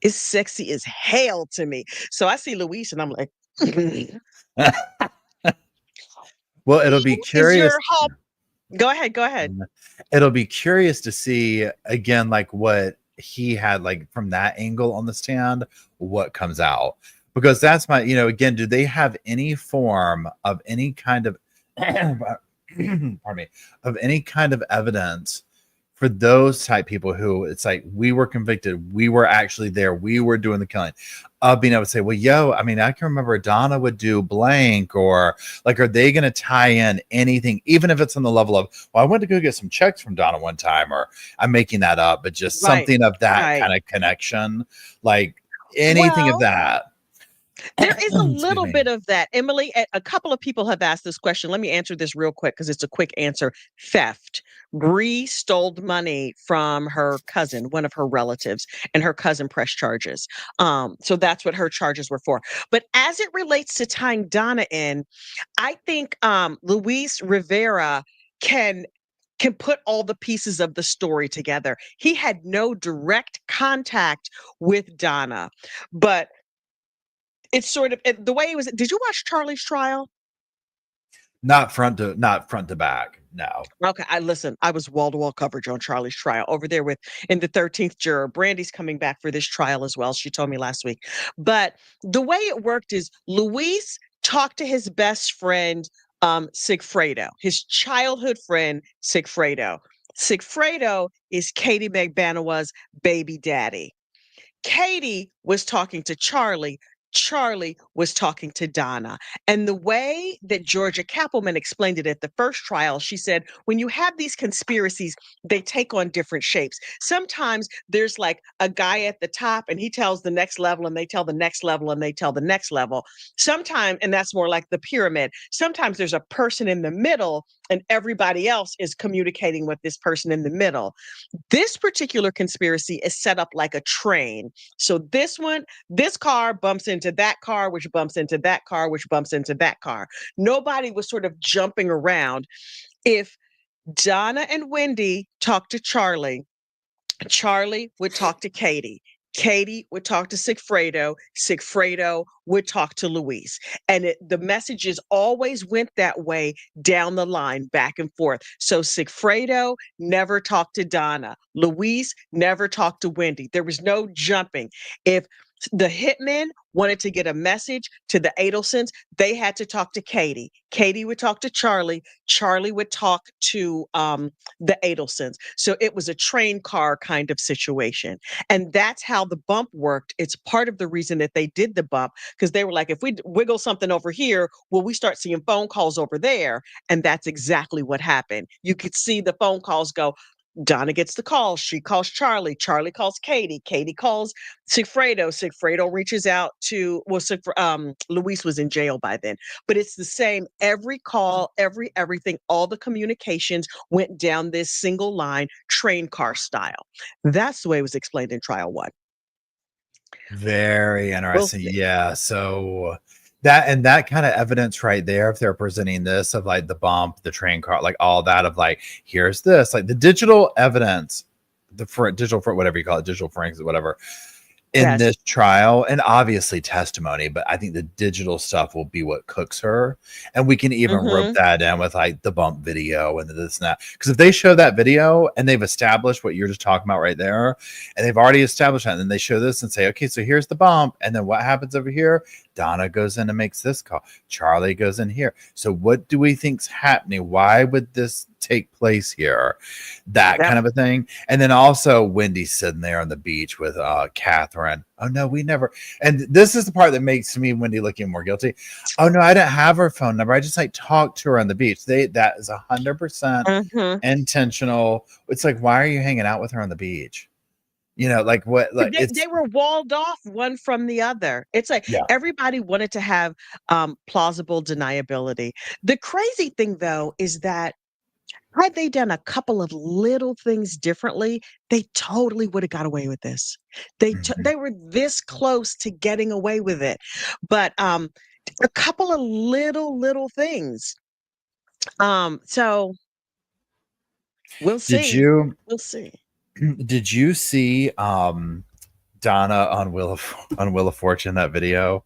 [SPEAKER 2] It's sexy as hell to me. So I see Luis and I'm like,
[SPEAKER 3] Well, it'll be
[SPEAKER 2] "Who is
[SPEAKER 3] curious.
[SPEAKER 2] your hall?" Go ahead, go ahead.
[SPEAKER 3] It'll be curious to see again, like what he had like from that angle on the stand, what comes out. Because that's my, again, do they have any form of any kind of pardon me, of any kind of evidence for those type people who it's like, we were convicted, we were actually there, we were doing the killing, of being able to say, well, I mean, I can remember Donna would do blank, or like, are they going to tie in anything, even if it's on the level of, well, I went to go get some checks from Donna one time, or I'm making that up, but just
[SPEAKER 2] Right,
[SPEAKER 3] something of that
[SPEAKER 2] right.
[SPEAKER 3] kind of connection, like anything of
[SPEAKER 2] Well,
[SPEAKER 3] that.
[SPEAKER 2] there is a
[SPEAKER 3] Excuse
[SPEAKER 2] little
[SPEAKER 3] me.
[SPEAKER 2] bit of that. Emily, a couple of people have asked this question. Let me answer this real quick because it's a quick answer. Theft. Bree stole money from her cousin, one of her relatives, and her cousin pressed charges. So that's what her charges were for. But as it relates to tying Donna in, I think Luis Rivera can put all the pieces of the story together. He had no direct contact with Donna, but it's sort of the way it was. Did you watch Charlie's trial?
[SPEAKER 3] Not front to back. No.
[SPEAKER 2] Okay, I was wall to wall coverage on Charlie's trial over there with in the 13th juror. Brandy's coming back for this trial as well. She told me last week. But the way it worked is Luis talked to his best friend, Sigfredo, his childhood friend, Sigfredo. Sigfredo is Katie Magbanaway's baby daddy. Katie was talking to Charlie. Charlie was talking to Donna. And the way that Georgia Kappelman explained it at the first trial, she said, when you have these conspiracies, they take on different shapes. Sometimes there's like a guy at the top and he tells the next level and they tell the next level and they tell the next level. Sometimes, and that's more like the pyramid. Sometimes there's a person in the middle and everybody else is communicating with this person in the middle. This particular conspiracy is set up like a train. So this car bumps into that car, which bumps into that car, which bumps into that car. Nobody was sort of jumping around. If Donna and Wendy talked to Charlie, Charlie would talk to Katie. Katie would talk to Sigfredo. Sigfredo would talk to Luis. And the messages always went that way down the line, back and forth. So Sigfredo never talked to Donna. Luis never talked to Wendy. There was no jumping. If the hitmen wanted to get a message to the Adelsons, they had to talk to Katie. Katie would talk to Charlie. Charlie would talk to the Adelsons. So it was a train car kind of situation. And that's how the bump worked. It's part of the reason that they did the bump, because they were like, if we wiggle something over here, will we start seeing phone calls over there? And that's exactly what happened. You could see the phone calls go. Donna gets the call. She calls Charlie. Charlie calls Katie. Katie calls Sigfredo. Sigfredo reaches out to, well, Luis was in jail by then, but it's the same. Every call, everything, all the communications went down this single line, train car style. That's the way it was explained in trial one.
[SPEAKER 3] Very
[SPEAKER 2] We'll
[SPEAKER 3] interesting.
[SPEAKER 2] see.
[SPEAKER 3] Yeah. So that kind of evidence right there, if they're presenting this of like the bump, the train car, like all that of like, here's this, like the digital evidence digital for whatever you call it, digital forensics, whatever, in
[SPEAKER 2] Yes.
[SPEAKER 3] this trial, and obviously testimony, but I think the digital stuff will be what cooks her. And we can even rope
[SPEAKER 2] Mhm.
[SPEAKER 3] that in with like the bump video and this and that. Because if they show that video and they've established what you're just talking about right there, and they've already established that, and then they show this and say, okay, so here's the bump, and then what happens over here? Donna goes in and makes this call. Charlie goes in here. So what do we think's happening? Why would this take place here? That
[SPEAKER 2] Yep.
[SPEAKER 3] kind of a thing. And then also Wendy sitting there on the beach with Catherine. Oh no, we never. And this is the part that makes me Wendy looking more guilty. Oh no, I didn't have her phone number. I just like talked to her on the beach. That is 100%
[SPEAKER 2] Mhm.
[SPEAKER 3] intentional. It's like, why are you hanging out with her on the beach? You know, like what? Like
[SPEAKER 2] They were walled off one from the other. It's like
[SPEAKER 3] yeah.
[SPEAKER 2] everybody wanted to have plausible deniability. The crazy thing though is that had they done a couple of little things differently, they totally would have got away with this.
[SPEAKER 3] Mhm.
[SPEAKER 2] They were this close to getting away with it. But a couple of little things. So we'll
[SPEAKER 3] Did
[SPEAKER 2] see.
[SPEAKER 3] you
[SPEAKER 2] We'll see.
[SPEAKER 3] did you see Donna on Wheel of Fortune, that video?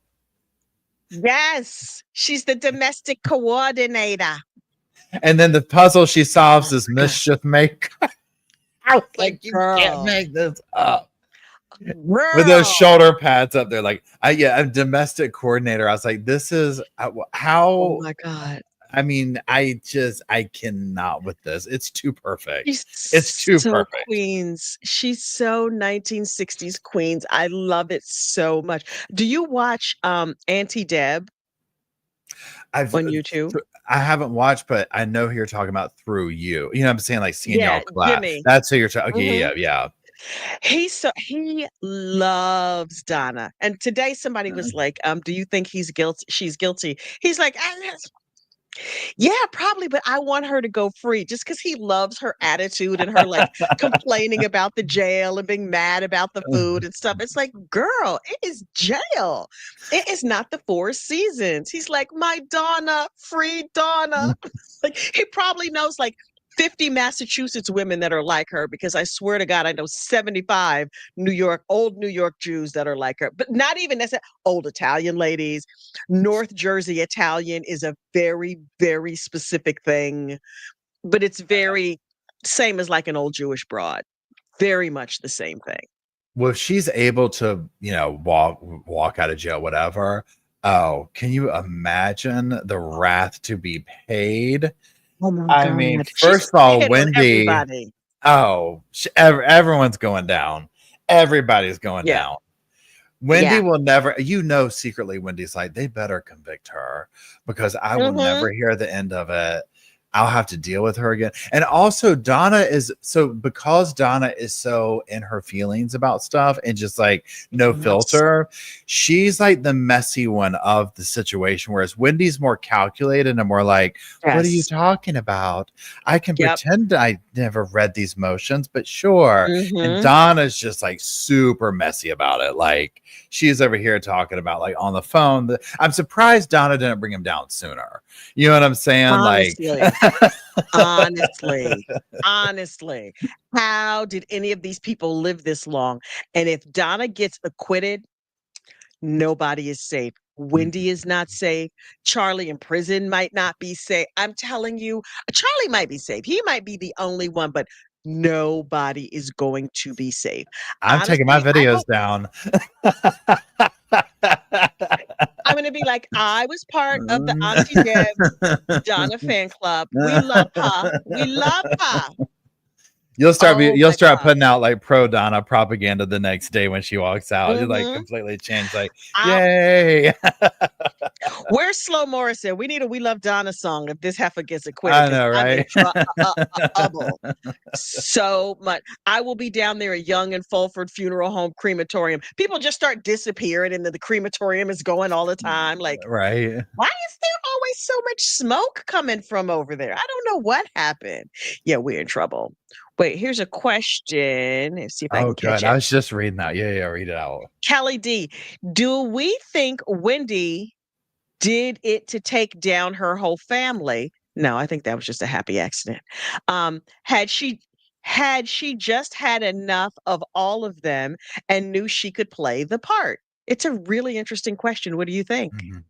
[SPEAKER 2] Yes, she's the domestic coordinator.
[SPEAKER 3] And then the puzzle she solves
[SPEAKER 2] Oh
[SPEAKER 3] is
[SPEAKER 2] my God.
[SPEAKER 3] mischief maker. I was
[SPEAKER 2] Like,
[SPEAKER 3] like, you can't
[SPEAKER 2] girl,
[SPEAKER 3] make this up. With those
[SPEAKER 2] girl.
[SPEAKER 3] shoulder pads up there, like a domestic coordinator. I was like, this is
[SPEAKER 2] Oh
[SPEAKER 3] how.
[SPEAKER 2] my God.
[SPEAKER 3] I mean, I cannot with this. It's too perfect.
[SPEAKER 2] She's
[SPEAKER 3] It's too
[SPEAKER 2] so
[SPEAKER 3] perfect.
[SPEAKER 2] Queens. She's so 1960s Queens. I love it so much. Do you watch Auntie Deb
[SPEAKER 3] I've
[SPEAKER 2] on YouTube?
[SPEAKER 3] I haven't watched, but I know who you're talking about through you. You know what I'm saying? Like seeing y'all
[SPEAKER 2] Yeah,
[SPEAKER 3] class.
[SPEAKER 2] Jimmy.
[SPEAKER 3] That's who you're talking. Okay,
[SPEAKER 2] Mhm.
[SPEAKER 3] yeah.
[SPEAKER 2] He loves Donna. And today somebody was like, do you think he's guilty? She's guilty. He's like, yeah, probably, but I want her to go free just because he loves her attitude and her like complaining about the jail and being mad about the food and stuff. It's like, girl, it is jail. It is not the Four Seasons. He's like, my Donna, free Donna. Like he probably knows like 50 Massachusetts women that are like her because I swear to God, I know 75 old New York Jews that are like her, but not even necessarily old Italian ladies. North Jersey Italian is a very, very specific thing, but it's very same as like an old Jewish broad. Very much the same thing.
[SPEAKER 3] Well, if she's able to, walk out of jail, whatever. Oh, can you imagine the wrath to be paid?
[SPEAKER 2] Oh my
[SPEAKER 3] I
[SPEAKER 2] God.
[SPEAKER 3] mean,
[SPEAKER 2] She's
[SPEAKER 3] first of all,
[SPEAKER 2] hit on
[SPEAKER 3] Wendy.
[SPEAKER 2] everybody.
[SPEAKER 3] Oh, everyone's going down. Everybody's going
[SPEAKER 2] Yeah.
[SPEAKER 3] down. Wendy
[SPEAKER 2] Yeah.
[SPEAKER 3] will never, secretly Wendy's like, they better convict her because I will
[SPEAKER 2] Mhm.
[SPEAKER 3] never hear the end of it. I'll have to deal with her again. And also because Donna is so in her feelings about stuff and just like no
[SPEAKER 2] Yes.
[SPEAKER 3] filter, she's like the messy one of the situation. Whereas Wendy's more calculated and more like, what are you
[SPEAKER 2] Yes.
[SPEAKER 3] talking about? I can
[SPEAKER 2] Yep.
[SPEAKER 3] pretend I never read these motions, but sure. And
[SPEAKER 2] Mhm.
[SPEAKER 3] Donna's just like super messy about it. Like she's over here talking about like on the phone. I'm surprised Donna didn't bring him down sooner. You know what I'm saying? Like,
[SPEAKER 2] Honestly. Honestly, honestly, how did any of these people live this long? And if Donna gets acquitted, nobody is safe. Wendy is not safe. Charlie in prison might not be safe. I'm telling you, Charlie might be safe. He might be the only one, but nobody is going to be safe.
[SPEAKER 3] I'm taking my
[SPEAKER 2] Honestly, I
[SPEAKER 3] videos
[SPEAKER 2] hope
[SPEAKER 3] down.
[SPEAKER 2] I'm going to be like, I was part of the Auntie Deb Donna fan club. We love her. We love her.
[SPEAKER 3] You'll start
[SPEAKER 2] Oh
[SPEAKER 3] you'll
[SPEAKER 2] my
[SPEAKER 3] start
[SPEAKER 2] God.
[SPEAKER 3] putting out like pro Donna propaganda the next day when she walks out. You like
[SPEAKER 2] Mhm.
[SPEAKER 3] completely change, like,
[SPEAKER 2] I
[SPEAKER 3] yay.
[SPEAKER 2] Where's Slow Morrison? We need a "We Love Donna" song if this heifer gets acquitted
[SPEAKER 3] I
[SPEAKER 2] because
[SPEAKER 3] know,
[SPEAKER 2] I'm in
[SPEAKER 3] right?
[SPEAKER 2] trouble so much. I will be down there at Young and Fulford Funeral Home Crematorium. People just start disappearing, and then the crematorium is going all the time. Like,
[SPEAKER 3] Right.
[SPEAKER 2] why is there always so much smoke coming from over there? I don't know what happened. Yeah, we're in trouble. Wait, here's a question. Let's see if I
[SPEAKER 3] Oh,
[SPEAKER 2] can catch
[SPEAKER 3] good. I
[SPEAKER 2] it.
[SPEAKER 3] was just reading that. Yeah, read it out.
[SPEAKER 2] Kelly D, do we think Wendy did it to take down her whole family? No, I think that was just a happy accident. Um, had she had she just had enough of all of them and knew she could play the part? It's a really interesting question. What do you think?
[SPEAKER 3] Mhm.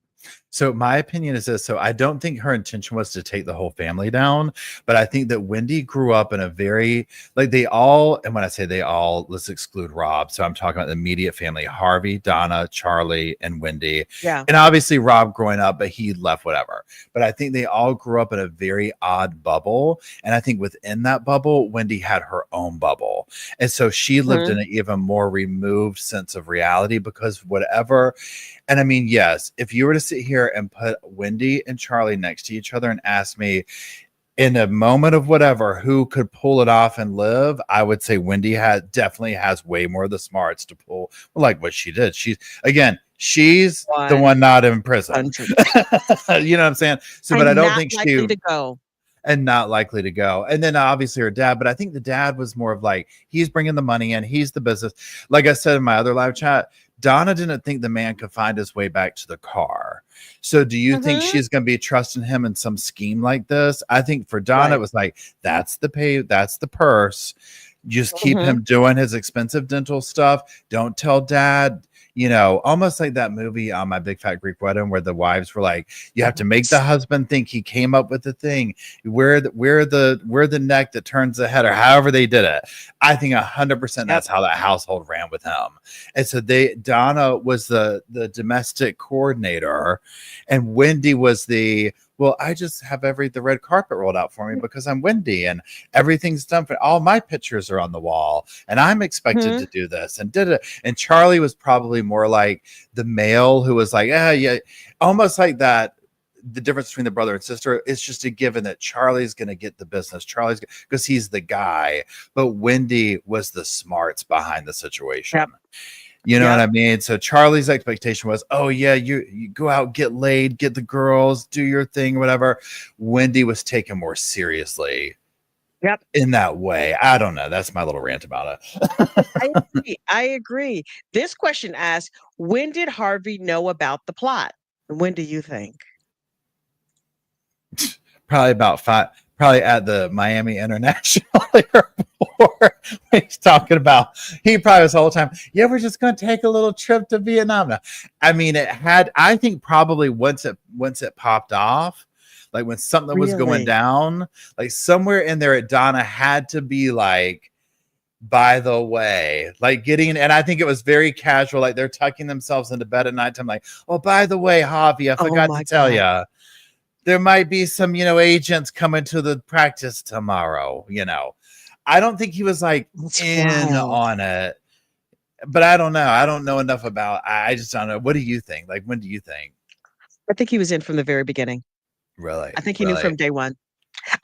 [SPEAKER 3] So my opinion is this. So I don't think her intention was to take the whole family down, but I think that Wendy grew up in a very like they all, and when I say they all, let's exclude Rob. So I'm talking about the immediate family: Harvey, Donna, Charlie, and Wendy.
[SPEAKER 2] Yeah.
[SPEAKER 3] And obviously Rob growing up, but he left whatever. But I think they all grew up in a very odd bubble. And I think within that bubble, Wendy had her own bubble. And so she lived in
[SPEAKER 2] Mhm.
[SPEAKER 3] an even more removed sense of reality because whatever. And I mean, yes, if you were to sit here and put Wendy and Charlie next to each other and ask me in a moment of whatever who could pull it off and live, I would say Wendy definitely has way more of the smarts to pull like what she did. She's the one not in prison.
[SPEAKER 2] 100.
[SPEAKER 3] You know what I'm saying? So, but I
[SPEAKER 2] And
[SPEAKER 3] don't
[SPEAKER 2] not
[SPEAKER 3] think
[SPEAKER 2] likely to go.
[SPEAKER 3] and not likely to go. And then obviously her dad, but I think the dad was more of like, he's bringing the money in, he's the business. Like I said in my other live chat, Donna didn't think the man could find his way back to the car. So do you think
[SPEAKER 2] Mhm.
[SPEAKER 3] she's going to be trusting him in some scheme like this? I think for Donna,
[SPEAKER 2] Right.
[SPEAKER 3] it was like, that's the pay, that's the purse. Just keep
[SPEAKER 2] Mhm.
[SPEAKER 3] him doing his expensive dental stuff. Don't tell dad. You know, almost like that movie on My Big Fat Greek Wedding, where the wives were like, "You have to make the husband think he came up with the thing. We're the neck that turns the head," or however they did it. I think 100%
[SPEAKER 2] Yep.
[SPEAKER 3] that's how that household ran with him. And so Donna was the domestic coordinator, and Wendy was the well, I just have the red carpet rolled out for me because I'm Wendy and everything's done for all my pictures are on the wall and I'm expected
[SPEAKER 2] Mhm.
[SPEAKER 3] to do this and did it. And Charlie was probably more like the male who was like, yeah, almost like that. The difference between the brother and sister is just a given that Charlie's going to get the business. Charlie's because he's the guy, but Wendy was the smarts behind the situation.
[SPEAKER 2] Yep.
[SPEAKER 3] You know what I
[SPEAKER 2] Yep.
[SPEAKER 3] mean? So Charlie's expectation was, oh yeah, you go out, get laid, get the girls, do your thing, whatever. Wendy was taken more seriously
[SPEAKER 2] Yep.
[SPEAKER 3] in that way. I don't know. That's my little rant about
[SPEAKER 2] I
[SPEAKER 3] it.
[SPEAKER 2] agree. I agree. This question asks, when did Harvey know about the plot? When do you think?
[SPEAKER 3] Probably about five, probably at the Miami International Airport. He's talking about he probably was the whole time. Yeah, we're just gonna take a little trip to Vietnam. Now, I mean, I think probably once it popped off, like when something was going
[SPEAKER 2] Really?
[SPEAKER 3] down, like somewhere in there at Donna had to be like, by the way, like getting, and I think it was very casual, like they're tucking themselves into bed at nighttime, like, oh, by the way, Javi, I
[SPEAKER 2] Oh
[SPEAKER 3] forgot to
[SPEAKER 2] my
[SPEAKER 3] tell
[SPEAKER 2] God.
[SPEAKER 3] you there might be some, agents coming to the practice tomorrow. I don't think he was like
[SPEAKER 2] That's
[SPEAKER 3] in
[SPEAKER 2] wild.
[SPEAKER 3] on it, but I don't know. I don't know enough about, I just don't know. What do you think? Like, when do you think?
[SPEAKER 2] I think he was in from the very beginning.
[SPEAKER 3] Really?
[SPEAKER 2] I think he knew
[SPEAKER 3] Really?
[SPEAKER 2] from day one.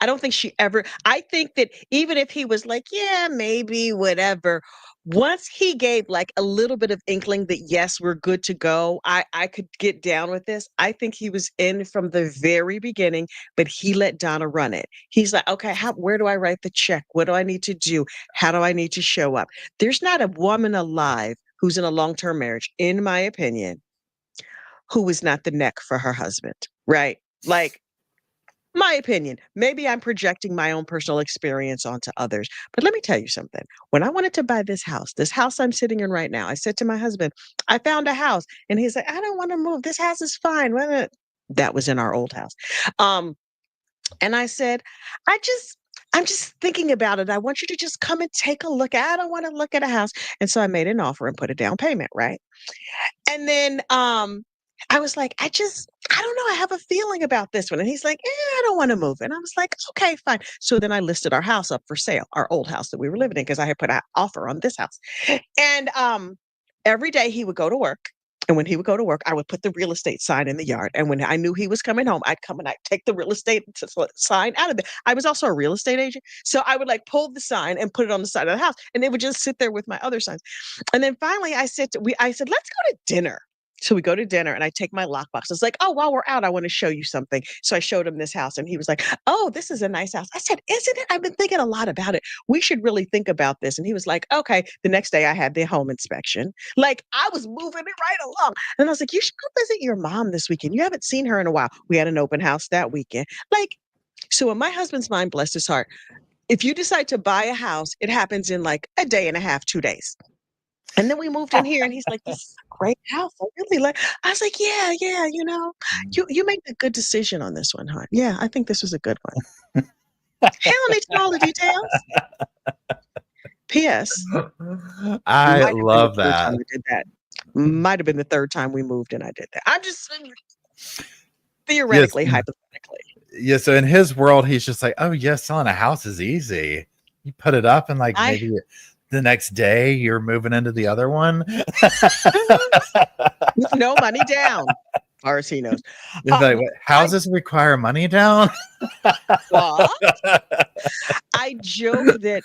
[SPEAKER 2] I don't think she ever I think that even if he was like, "Yeah, maybe, whatever," once he gave, like, a little bit of inkling that, "Yes, we're good to go. I could get down with this," I think he was in from the very beginning, but he let Donna run it. He's like, "Okay, where do I write the check? What do I need to do? How do I need to show up?" There's not a woman alive who's in a long-term marriage, in my opinion, who is not the neck for her husband, right? Like, my opinion. Maybe I'm projecting my own personal experience onto others. But let me tell you something. When I wanted to buy this house I'm sitting in right now, I said to my husband, I found a house. And he's like, I don't want to move. This house is fine. That was in our old house. Um, and I said, I just, I'm just thinking about it. I want you to just come and take a look. I don't want to look at a house. And so I made an offer and put a down payment, right? And then I was like, I don't know. I have a feeling about this one. And he's like, I don't want to move. And I was like, okay, fine. So then I listed our house up for sale, our old house that we were living in, because I had put an offer on this house. And every day he would go to work. And when he would go to work, I would put the real estate sign in the yard. And when I knew he was coming home, I'd come and I'd take the real estate sign out of it. I was also a real estate agent. So I would like pull the sign and put it on the side of the house. And it would just sit there with my other signs. And then finally I said, let's go to dinner. So we go to dinner and I take my lockbox. I was like, oh, while we're out, I want to show you something. So I showed him this house and he was like, oh, this is a nice house. I said, isn't it? I've been thinking a lot about it. We should really think about this. And he was like, okay. The next day I had the home inspection. Like I was moving it right along. And I was like, you should go visit your mom this weekend. You haven't seen her in a while. We had an open house that weekend. Like, so in my husband's mind, bless his heart, if you decide to buy a house, it happens in like a day and a half, 2 days. And then we moved in here and he's like, this is a great house. I really like, I was like, yeah, you made a good decision on this one, huh? Yeah, I think this was a good one. Hell, need to know all the details. P.S.
[SPEAKER 3] I
[SPEAKER 2] Might have been the
[SPEAKER 3] love
[SPEAKER 2] third time
[SPEAKER 3] that.
[SPEAKER 2] we did that. Might have been the third time we moved and I did that. I'm just
[SPEAKER 3] Yes.
[SPEAKER 2] theoretically, hypothetically.
[SPEAKER 3] Yeah. So in his world, he's just like, oh, yeah, selling a house is easy. You put it up and like
[SPEAKER 2] I
[SPEAKER 3] maybe the next day you're moving into the other one.
[SPEAKER 2] with no money down, as far as he knows.
[SPEAKER 3] It's like,
[SPEAKER 2] I
[SPEAKER 3] what, houses require money down?
[SPEAKER 2] what? I joke that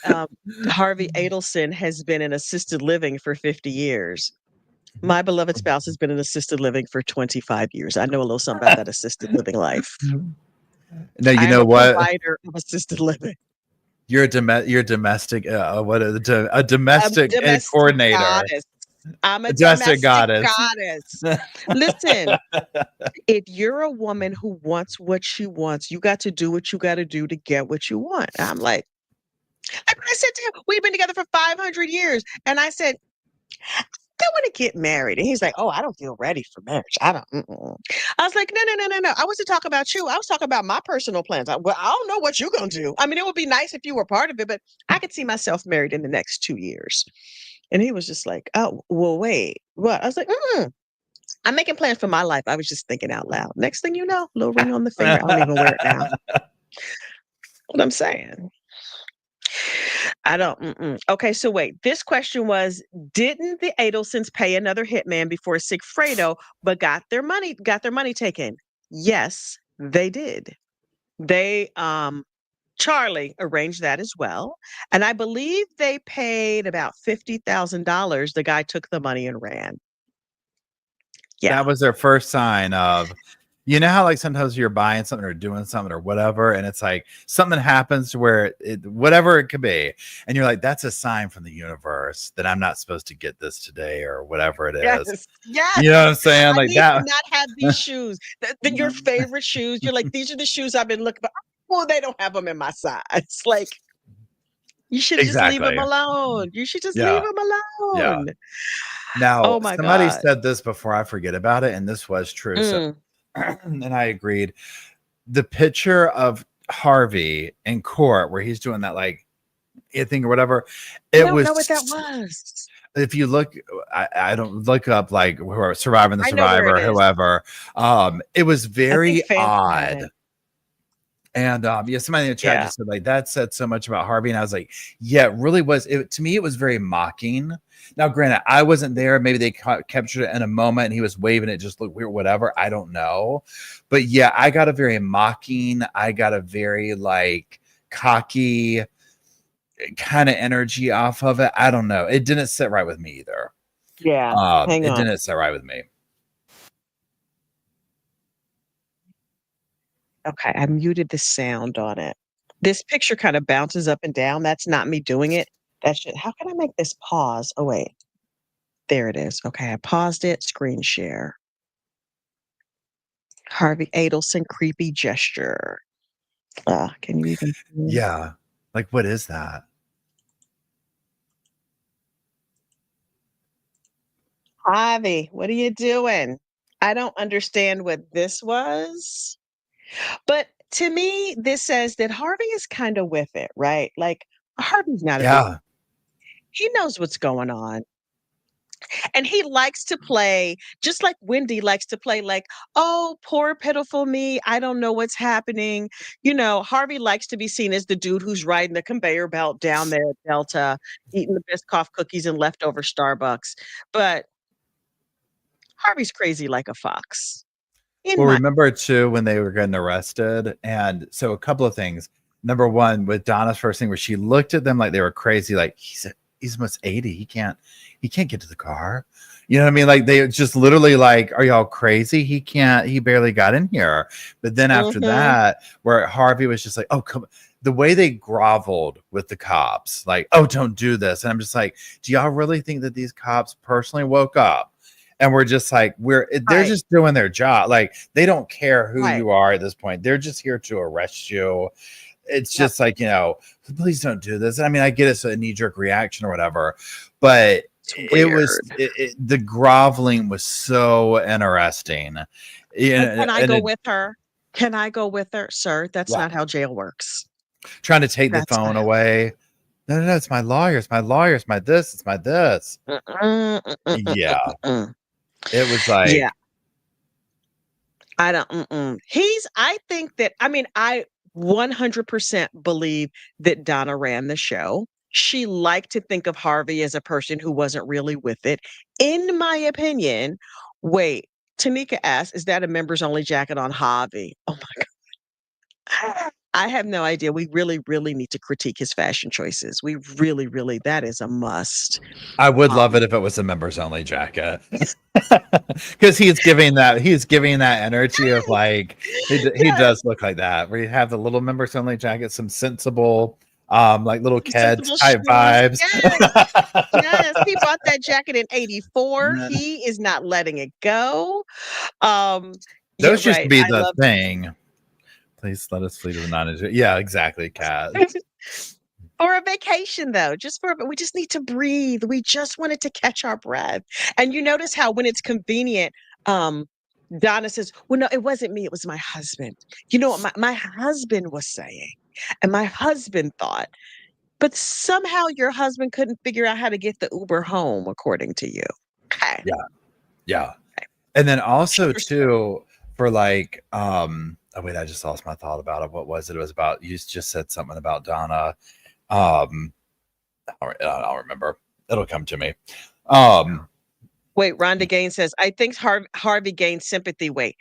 [SPEAKER 2] Harvey Adelson has been in assisted living for 50 years. My beloved spouse has been in assisted living for 25 years. I know a little something about that assisted living life.
[SPEAKER 3] No, you
[SPEAKER 2] I am
[SPEAKER 3] know
[SPEAKER 2] a
[SPEAKER 3] what?
[SPEAKER 2] provider of assisted living.
[SPEAKER 3] You're a domestic. What a domestic coordinator,
[SPEAKER 2] goddess. I'm a
[SPEAKER 3] a domestic
[SPEAKER 2] domestic
[SPEAKER 3] goddess.
[SPEAKER 2] goddess. Listen, if you're a woman who wants what she wants, you got to do what you got to do to get what you want. I'm like I said to him, we've been together for 500 years. And I said, I want to get married. And he's like, oh, I don't feel ready for marriage. I don't. Mm-mm. I was like, no. I wasn't talking about you. I was talking about my personal plans. Well, I don't know what you're going to do. I mean, it would be nice if you were part of it, but I could see myself married in the next 2 years. And he was just like, oh, well, wait, what? I was like, I'm making plans for my life. I was just thinking out loud. Next thing you know, little ring on the finger. I don't even wear it now. What I'm saying. I don't. Okay, so wait. This question was: didn't the Adelsons pay another hitman before Sigfredo, but got their money taken? Yes, they did. They Charlie arranged that as well, and I believe they paid about $50,000. The guy took the money and ran. Yeah.
[SPEAKER 3] That was their first sign of, you know how like sometimes you're buying something or doing something or whatever, and it's like something happens to where whatever it could be, and you're like, that's a sign from the universe that I'm not supposed to get this today or whatever it is.
[SPEAKER 2] Yes.
[SPEAKER 3] You know what I'm saying?
[SPEAKER 2] I
[SPEAKER 3] Like
[SPEAKER 2] need
[SPEAKER 3] that.
[SPEAKER 2] to not have these shoes. Your favorite shoes. You're like, these are the shoes I've been looking for. Well, they don't have them in my size. Like, you should just leave them
[SPEAKER 3] Exactly.
[SPEAKER 2] alone. You should just leave
[SPEAKER 3] Yeah.
[SPEAKER 2] them
[SPEAKER 3] Yeah.
[SPEAKER 2] alone.
[SPEAKER 3] Now,
[SPEAKER 2] Oh my
[SPEAKER 3] somebody
[SPEAKER 2] God.
[SPEAKER 3] said this before I forget about it, and this was true. So, and I agreed. The picture of Harvey in court where he's doing that like thing or whatever,
[SPEAKER 2] I
[SPEAKER 3] it
[SPEAKER 2] don't
[SPEAKER 3] was.
[SPEAKER 2] know what that was.
[SPEAKER 3] If you look, I don't look up like who are Surviving the
[SPEAKER 2] I know where
[SPEAKER 3] Survivor,
[SPEAKER 2] it is.
[SPEAKER 3] whoever. It was
[SPEAKER 2] I
[SPEAKER 3] very
[SPEAKER 2] think Fancy had
[SPEAKER 3] odd.
[SPEAKER 2] it.
[SPEAKER 3] And yeah, somebody in the chat
[SPEAKER 2] Yeah.
[SPEAKER 3] just said like that said so much about Harvey, and I was like, yeah, it really was. To me, it was very mocking. Now, granted, I wasn't there. Maybe they captured it in a moment, and he was waving it, just looked weird, whatever. I don't know, but yeah, I got a very mocking. I got a very like cocky kind of energy off of it. I don't know. It didn't sit right with me either.
[SPEAKER 2] Yeah. Hang
[SPEAKER 3] It
[SPEAKER 2] on.
[SPEAKER 3] didn't sit right with me.
[SPEAKER 2] Okay, I muted the sound on it. This picture kind of bounces up and down. That's not me doing it. That should. How can I make this pause? Oh wait, there it is. Okay, I paused it. Screen share. Harvey Adelson creepy gesture. Can you even?
[SPEAKER 3] Yeah, like what is that?
[SPEAKER 2] Harvey, what are you doing? I don't understand what this was. But to me, this says that Harvey is kind of with it, right? Like Harvey's not a big.
[SPEAKER 3] Yeah,
[SPEAKER 2] He knows what's going on. And he likes to play, just like Wendy likes to play, like, oh, poor pitiful me. I don't know what's happening. Harvey likes to be seen as the dude who's riding the conveyor belt down there at Delta, eating the Biscoff cookies and leftover Starbucks. But Harvey's crazy like a fox.
[SPEAKER 3] well, remember too when they were getting arrested, and so a couple of things. Number one, with Donna's first thing, where she looked at them like they were crazy, like he's almost 80, he can't get to the car. You know what I mean? Like they just literally like, are y'all crazy? He barely got in here. But then after that, where Harvey was just like, oh, come. The way they groveled with the cops, like, oh, don't do this. And I'm just like, do y'all really think that these cops personally woke up and we're just like, they're just doing their job? Like, they don't care who you are at this point. They're just here to arrest you. it's just like, please don't do this. I mean, I get it's a knee-jerk reaction or whatever, but
[SPEAKER 2] It's
[SPEAKER 3] it was
[SPEAKER 2] weird.
[SPEAKER 3] the groveling was so interesting.
[SPEAKER 2] And can I
[SPEAKER 3] And
[SPEAKER 2] go
[SPEAKER 3] it,
[SPEAKER 2] with her? Can I go with her? Sir, that's
[SPEAKER 3] yeah,
[SPEAKER 2] not how jail works.
[SPEAKER 3] trying to take the
[SPEAKER 2] That's not
[SPEAKER 3] phone
[SPEAKER 2] how.
[SPEAKER 3] away. No, it's my lawyer, it's my lawyer, it's my this, it's my this. Yeah,
[SPEAKER 2] Mm.
[SPEAKER 3] it was
[SPEAKER 2] Yeah,
[SPEAKER 3] like,
[SPEAKER 2] I don't. I think that, I mean, I 100% believe that Donna ran the show. She liked to think of Harvey as a person who wasn't really with it. In my opinion, wait, Tanika asked, is that a members only jacket on Harvey? Oh my God. I have no idea. We really, really need to critique his fashion choices. We really, really, that is a must.
[SPEAKER 3] I would love
[SPEAKER 2] Um,
[SPEAKER 3] it if it was a members only jacket. Because he's giving that energy of like he
[SPEAKER 2] yes,
[SPEAKER 3] does look like that, where you have the little members only jacket, some sensible like little
[SPEAKER 2] some
[SPEAKER 3] kids
[SPEAKER 2] sensible
[SPEAKER 3] type
[SPEAKER 2] shoes.
[SPEAKER 3] vibes.
[SPEAKER 2] Yes. Yes, he bought that jacket in '84. He is not letting it go. Yeah,
[SPEAKER 3] Those used to
[SPEAKER 2] right.
[SPEAKER 3] be
[SPEAKER 2] I
[SPEAKER 3] the
[SPEAKER 2] love
[SPEAKER 3] thing. Please let us flee to the non. Yeah, exactly, Cat.
[SPEAKER 2] for a vacation though, just for we just need to breathe. We just wanted to catch our breath. And you notice how when it's convenient, um, Donna says, "Well, no, it wasn't me, it was my husband." You know what my husband was saying, and my husband thought, but somehow your husband couldn't figure out how to get the Uber home, according to you. Okay.
[SPEAKER 3] Yeah, yeah. And then also
[SPEAKER 2] Sure, sir.
[SPEAKER 3] too for like oh wait, I just lost my thought about it. What was it? It was about you just said something about Donna. Um I'll remember. It'll come to me. Um
[SPEAKER 2] Wait, Rhonda Gaines says, I think Harvey gained sympathy weight.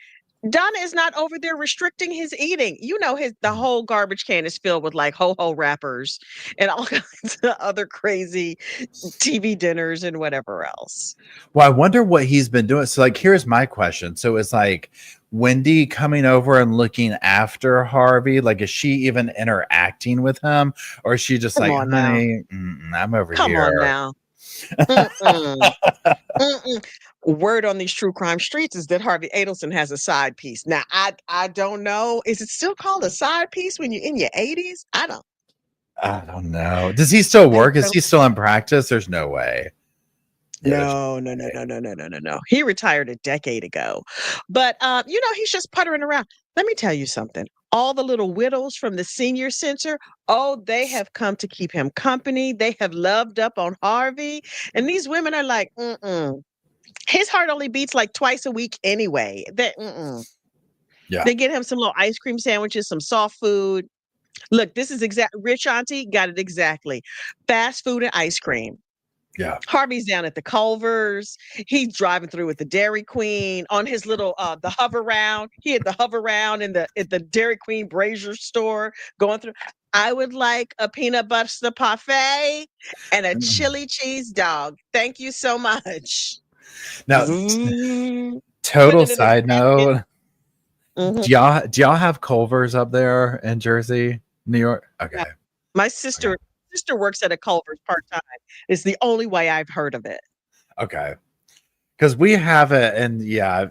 [SPEAKER 2] Donna is not over there restricting his eating. You know, the whole garbage can is filled with like ho ho wrappers and all kinds of other crazy TV dinners and whatever else.
[SPEAKER 3] well, I wonder what he's been doing. So like here's my question. So it's like Wendy coming over and looking after Harvey, like is she even interacting with him, or is she just
[SPEAKER 2] Come
[SPEAKER 3] like,
[SPEAKER 2] on now.
[SPEAKER 3] honey, I'm over
[SPEAKER 2] Come on
[SPEAKER 3] here.
[SPEAKER 2] now. Mm-mm. Mm-mm. Word on these true crime streets is that Harvey Adelson has a side piece. Now, I don't know. Is it still called a side piece when you're in your 80s?
[SPEAKER 3] I don't know. Does he still
[SPEAKER 2] I
[SPEAKER 3] work? Is
[SPEAKER 2] don't.
[SPEAKER 3] he still in practice? There's no way. Yeah, there's
[SPEAKER 2] No, no,
[SPEAKER 3] no
[SPEAKER 2] no,
[SPEAKER 3] way.
[SPEAKER 2] no, no, no, no, no, no. He retired a decade ago. But he's just puttering around. Let me tell you something. All the little widows from the senior center, oh, they have come to keep him company. They have loved up on Harvey. And these women are like, mm-mm. His heart only beats like twice a week anyway.
[SPEAKER 3] Yeah,
[SPEAKER 2] They get him some little ice cream sandwiches, some soft food. Look, this is Rich Auntie got it exactly. Fast food and ice cream.
[SPEAKER 3] yeah.
[SPEAKER 2] Harvey's down at the Culvers. He's driving through with the Dairy Queen on his little the hover round. He had the hover round in the at the Dairy Queen Brazier store going through. I would like a peanut butter parfait and a
[SPEAKER 3] Mm.
[SPEAKER 2] chili cheese dog. Thank you so much.
[SPEAKER 3] Now,
[SPEAKER 2] Zoom.
[SPEAKER 3] total
[SPEAKER 2] Putting it in his
[SPEAKER 3] side
[SPEAKER 2] pocket.
[SPEAKER 3] note,
[SPEAKER 2] Mhm.
[SPEAKER 3] do y'all have Culver's up there in Jersey, New York? Okay.
[SPEAKER 2] Yeah. My
[SPEAKER 3] Okay.
[SPEAKER 2] sister works at a Culver's part-time. It's the only way I've heard of it.
[SPEAKER 3] Okay. Because we have it, and yeah,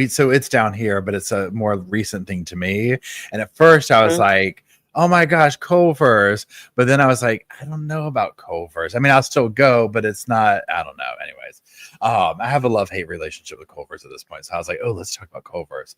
[SPEAKER 3] so it's down here, but it's a more recent thing to me. And at first, I was
[SPEAKER 2] Mhm.
[SPEAKER 3] like, "Oh my gosh, Culver's!" But then I was like, "I don't know about Culver's. I mean, I'll still go, but it's not. I don't know." Anyways, I have a love-hate relationship with Culver's at this point, so I was like, "Oh, let's talk about Culver's."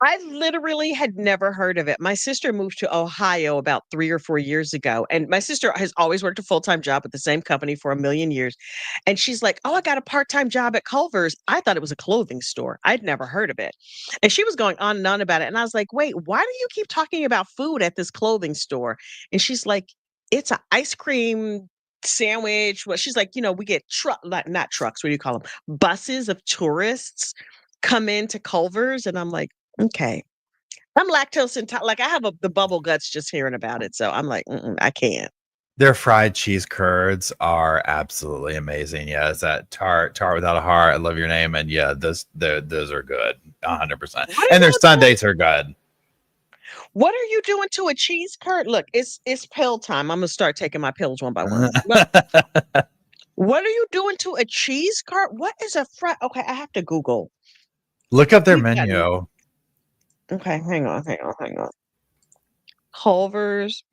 [SPEAKER 2] I literally had never heard of it. My sister moved to Ohio about 3 or 4 years ago, and my sister has always worked a full-time job at the same company for a million years, and she's like, "Oh, I got a part-time job at Culver's." I thought it was a clothing store. I'd never heard of it, and she was going on and on about it, and I was like, "Wait, why do you keep talking about food at this clothing store?" And she's like, "It's a ice cream sandwich." Well, she's like, "We get like, not trucks, what do you call them? Buses of tourists come into Culver's," and I'm like, "Okay." I'm lactose intolerant. Like I have the bubble guts just hearing about it. So I'm like, I can't.
[SPEAKER 3] Their fried cheese curds are absolutely amazing. Yeah, it's that tart without a heart. I love your name, and yeah, those are good, 100%.
[SPEAKER 2] What are
[SPEAKER 3] And their
[SPEAKER 2] y'all doing?
[SPEAKER 3] sundaes are good.
[SPEAKER 2] What are you doing to a cheese curd? Look, it's pill time. I'm gonna start taking my pills one by one. But what are you doing to a cheese curd? What is a fry? Okay, I have to Google.
[SPEAKER 3] Look up their
[SPEAKER 2] We've gotten
[SPEAKER 3] menu.
[SPEAKER 2] okay. Hang on. Culver's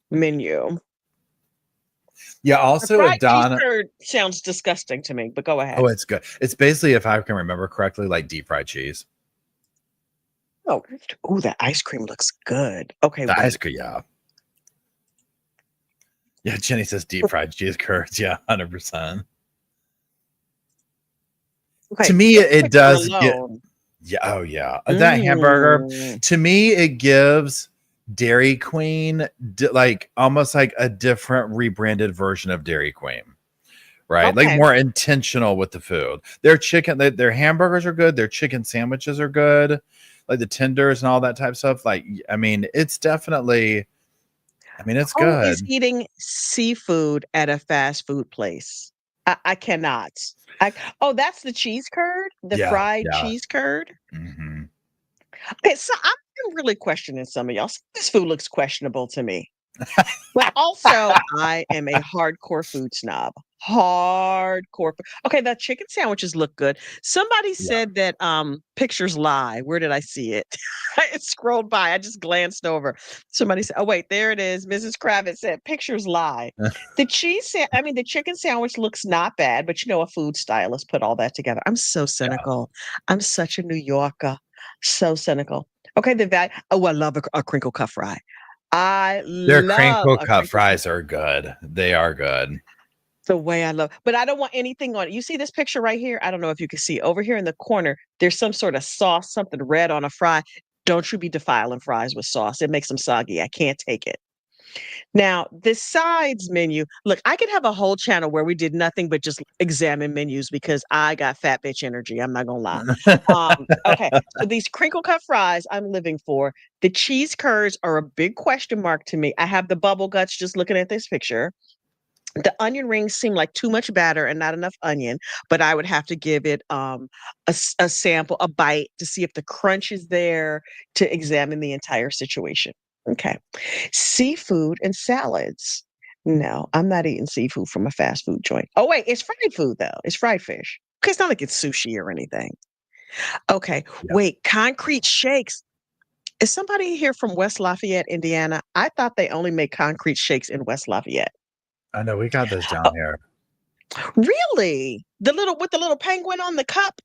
[SPEAKER 2] menu.
[SPEAKER 3] Yeah.
[SPEAKER 2] The
[SPEAKER 3] Also,
[SPEAKER 2] fried cheese
[SPEAKER 3] Donna.
[SPEAKER 2] curd sounds disgusting to me, but go ahead.
[SPEAKER 3] Oh, it's good. It's basically, if I can remember correctly, like deep fried cheese.
[SPEAKER 2] Oh, that ice cream looks good. Okay,
[SPEAKER 3] The ice
[SPEAKER 2] wait.
[SPEAKER 3] cream, yeah. Yeah, Jenny says deep fried cheese curds. Yeah, 100%.
[SPEAKER 2] Okay,
[SPEAKER 3] To me,
[SPEAKER 2] this
[SPEAKER 3] it
[SPEAKER 2] picture
[SPEAKER 3] does get.
[SPEAKER 2] alone.
[SPEAKER 3] Yeah. Oh, yeah. That hamburger. To me, it gives Dairy Queen like almost like a different rebranded version of Dairy Queen. Right, like
[SPEAKER 2] Okay.
[SPEAKER 3] more intentional with the food. Their chicken, their hamburgers are good. Their chicken sandwiches are good, like the tenders and all that type of stuff. Like, I mean, it's definitely. I mean, it's
[SPEAKER 2] Who is
[SPEAKER 3] good.
[SPEAKER 2] eating seafood at a fast food place? I cannot. Oh, that's the cheese curd, the
[SPEAKER 3] Yeah,
[SPEAKER 2] fried
[SPEAKER 3] yeah.
[SPEAKER 2] cheese curd.
[SPEAKER 3] Hmm.
[SPEAKER 2] Okay, so I'm really questioning some of y'all. This food looks questionable to me. But also, I am a hardcore food snob. Hardcore. Okay, the chicken sandwiches look good. Somebody
[SPEAKER 3] Yeah.
[SPEAKER 2] said that pictures lie. Where did I see it? It scrolled by. I just glanced over. Somebody said, "Oh wait, there it is." Mrs. Kravitz said, "Pictures lie." The the chicken sandwich looks not bad, but a food stylist put all that together. I'm so cynical. I'm such a New Yorker. So cynical. Okay, the value. Oh, I love a crinkle cut fry. I
[SPEAKER 3] Their
[SPEAKER 2] love
[SPEAKER 3] crinkle
[SPEAKER 2] a
[SPEAKER 3] cut
[SPEAKER 2] crinkle cut
[SPEAKER 3] fries are good. They are good.
[SPEAKER 2] the way I love, but I don't want anything on it. You see this picture right here? I don't know if you can see over here in the corner, there's some sort of sauce, something red on a fry. Don't you be defiling fries with sauce. It makes them soggy. I can't take it. Now, the sides menu, look, I could have a whole channel where we did nothing but just examine menus because I got fat bitch energy. I'm not gonna lie. Okay, so these crinkle cut fries I'm living for. The cheese curds are a big question mark to me. I have the bubble guts just looking at this picture. The onion rings seem like too much batter and not enough onion, but I would have to give it a sample, a bite to see if the crunch is there to examine the entire situation. Okay. Seafood and salads. No, I'm not eating seafood from a fast food joint. Oh, wait, it's fried food though. It's fried fish. Okay, it's not like it's sushi or anything. Okay,
[SPEAKER 3] Yeah.
[SPEAKER 2] wait, concrete shakes. Is somebody here from West Lafayette, Indiana? I thought they only make concrete shakes in West Lafayette.
[SPEAKER 3] I know we got those down here.
[SPEAKER 2] Really? The little with the little penguin on the cup?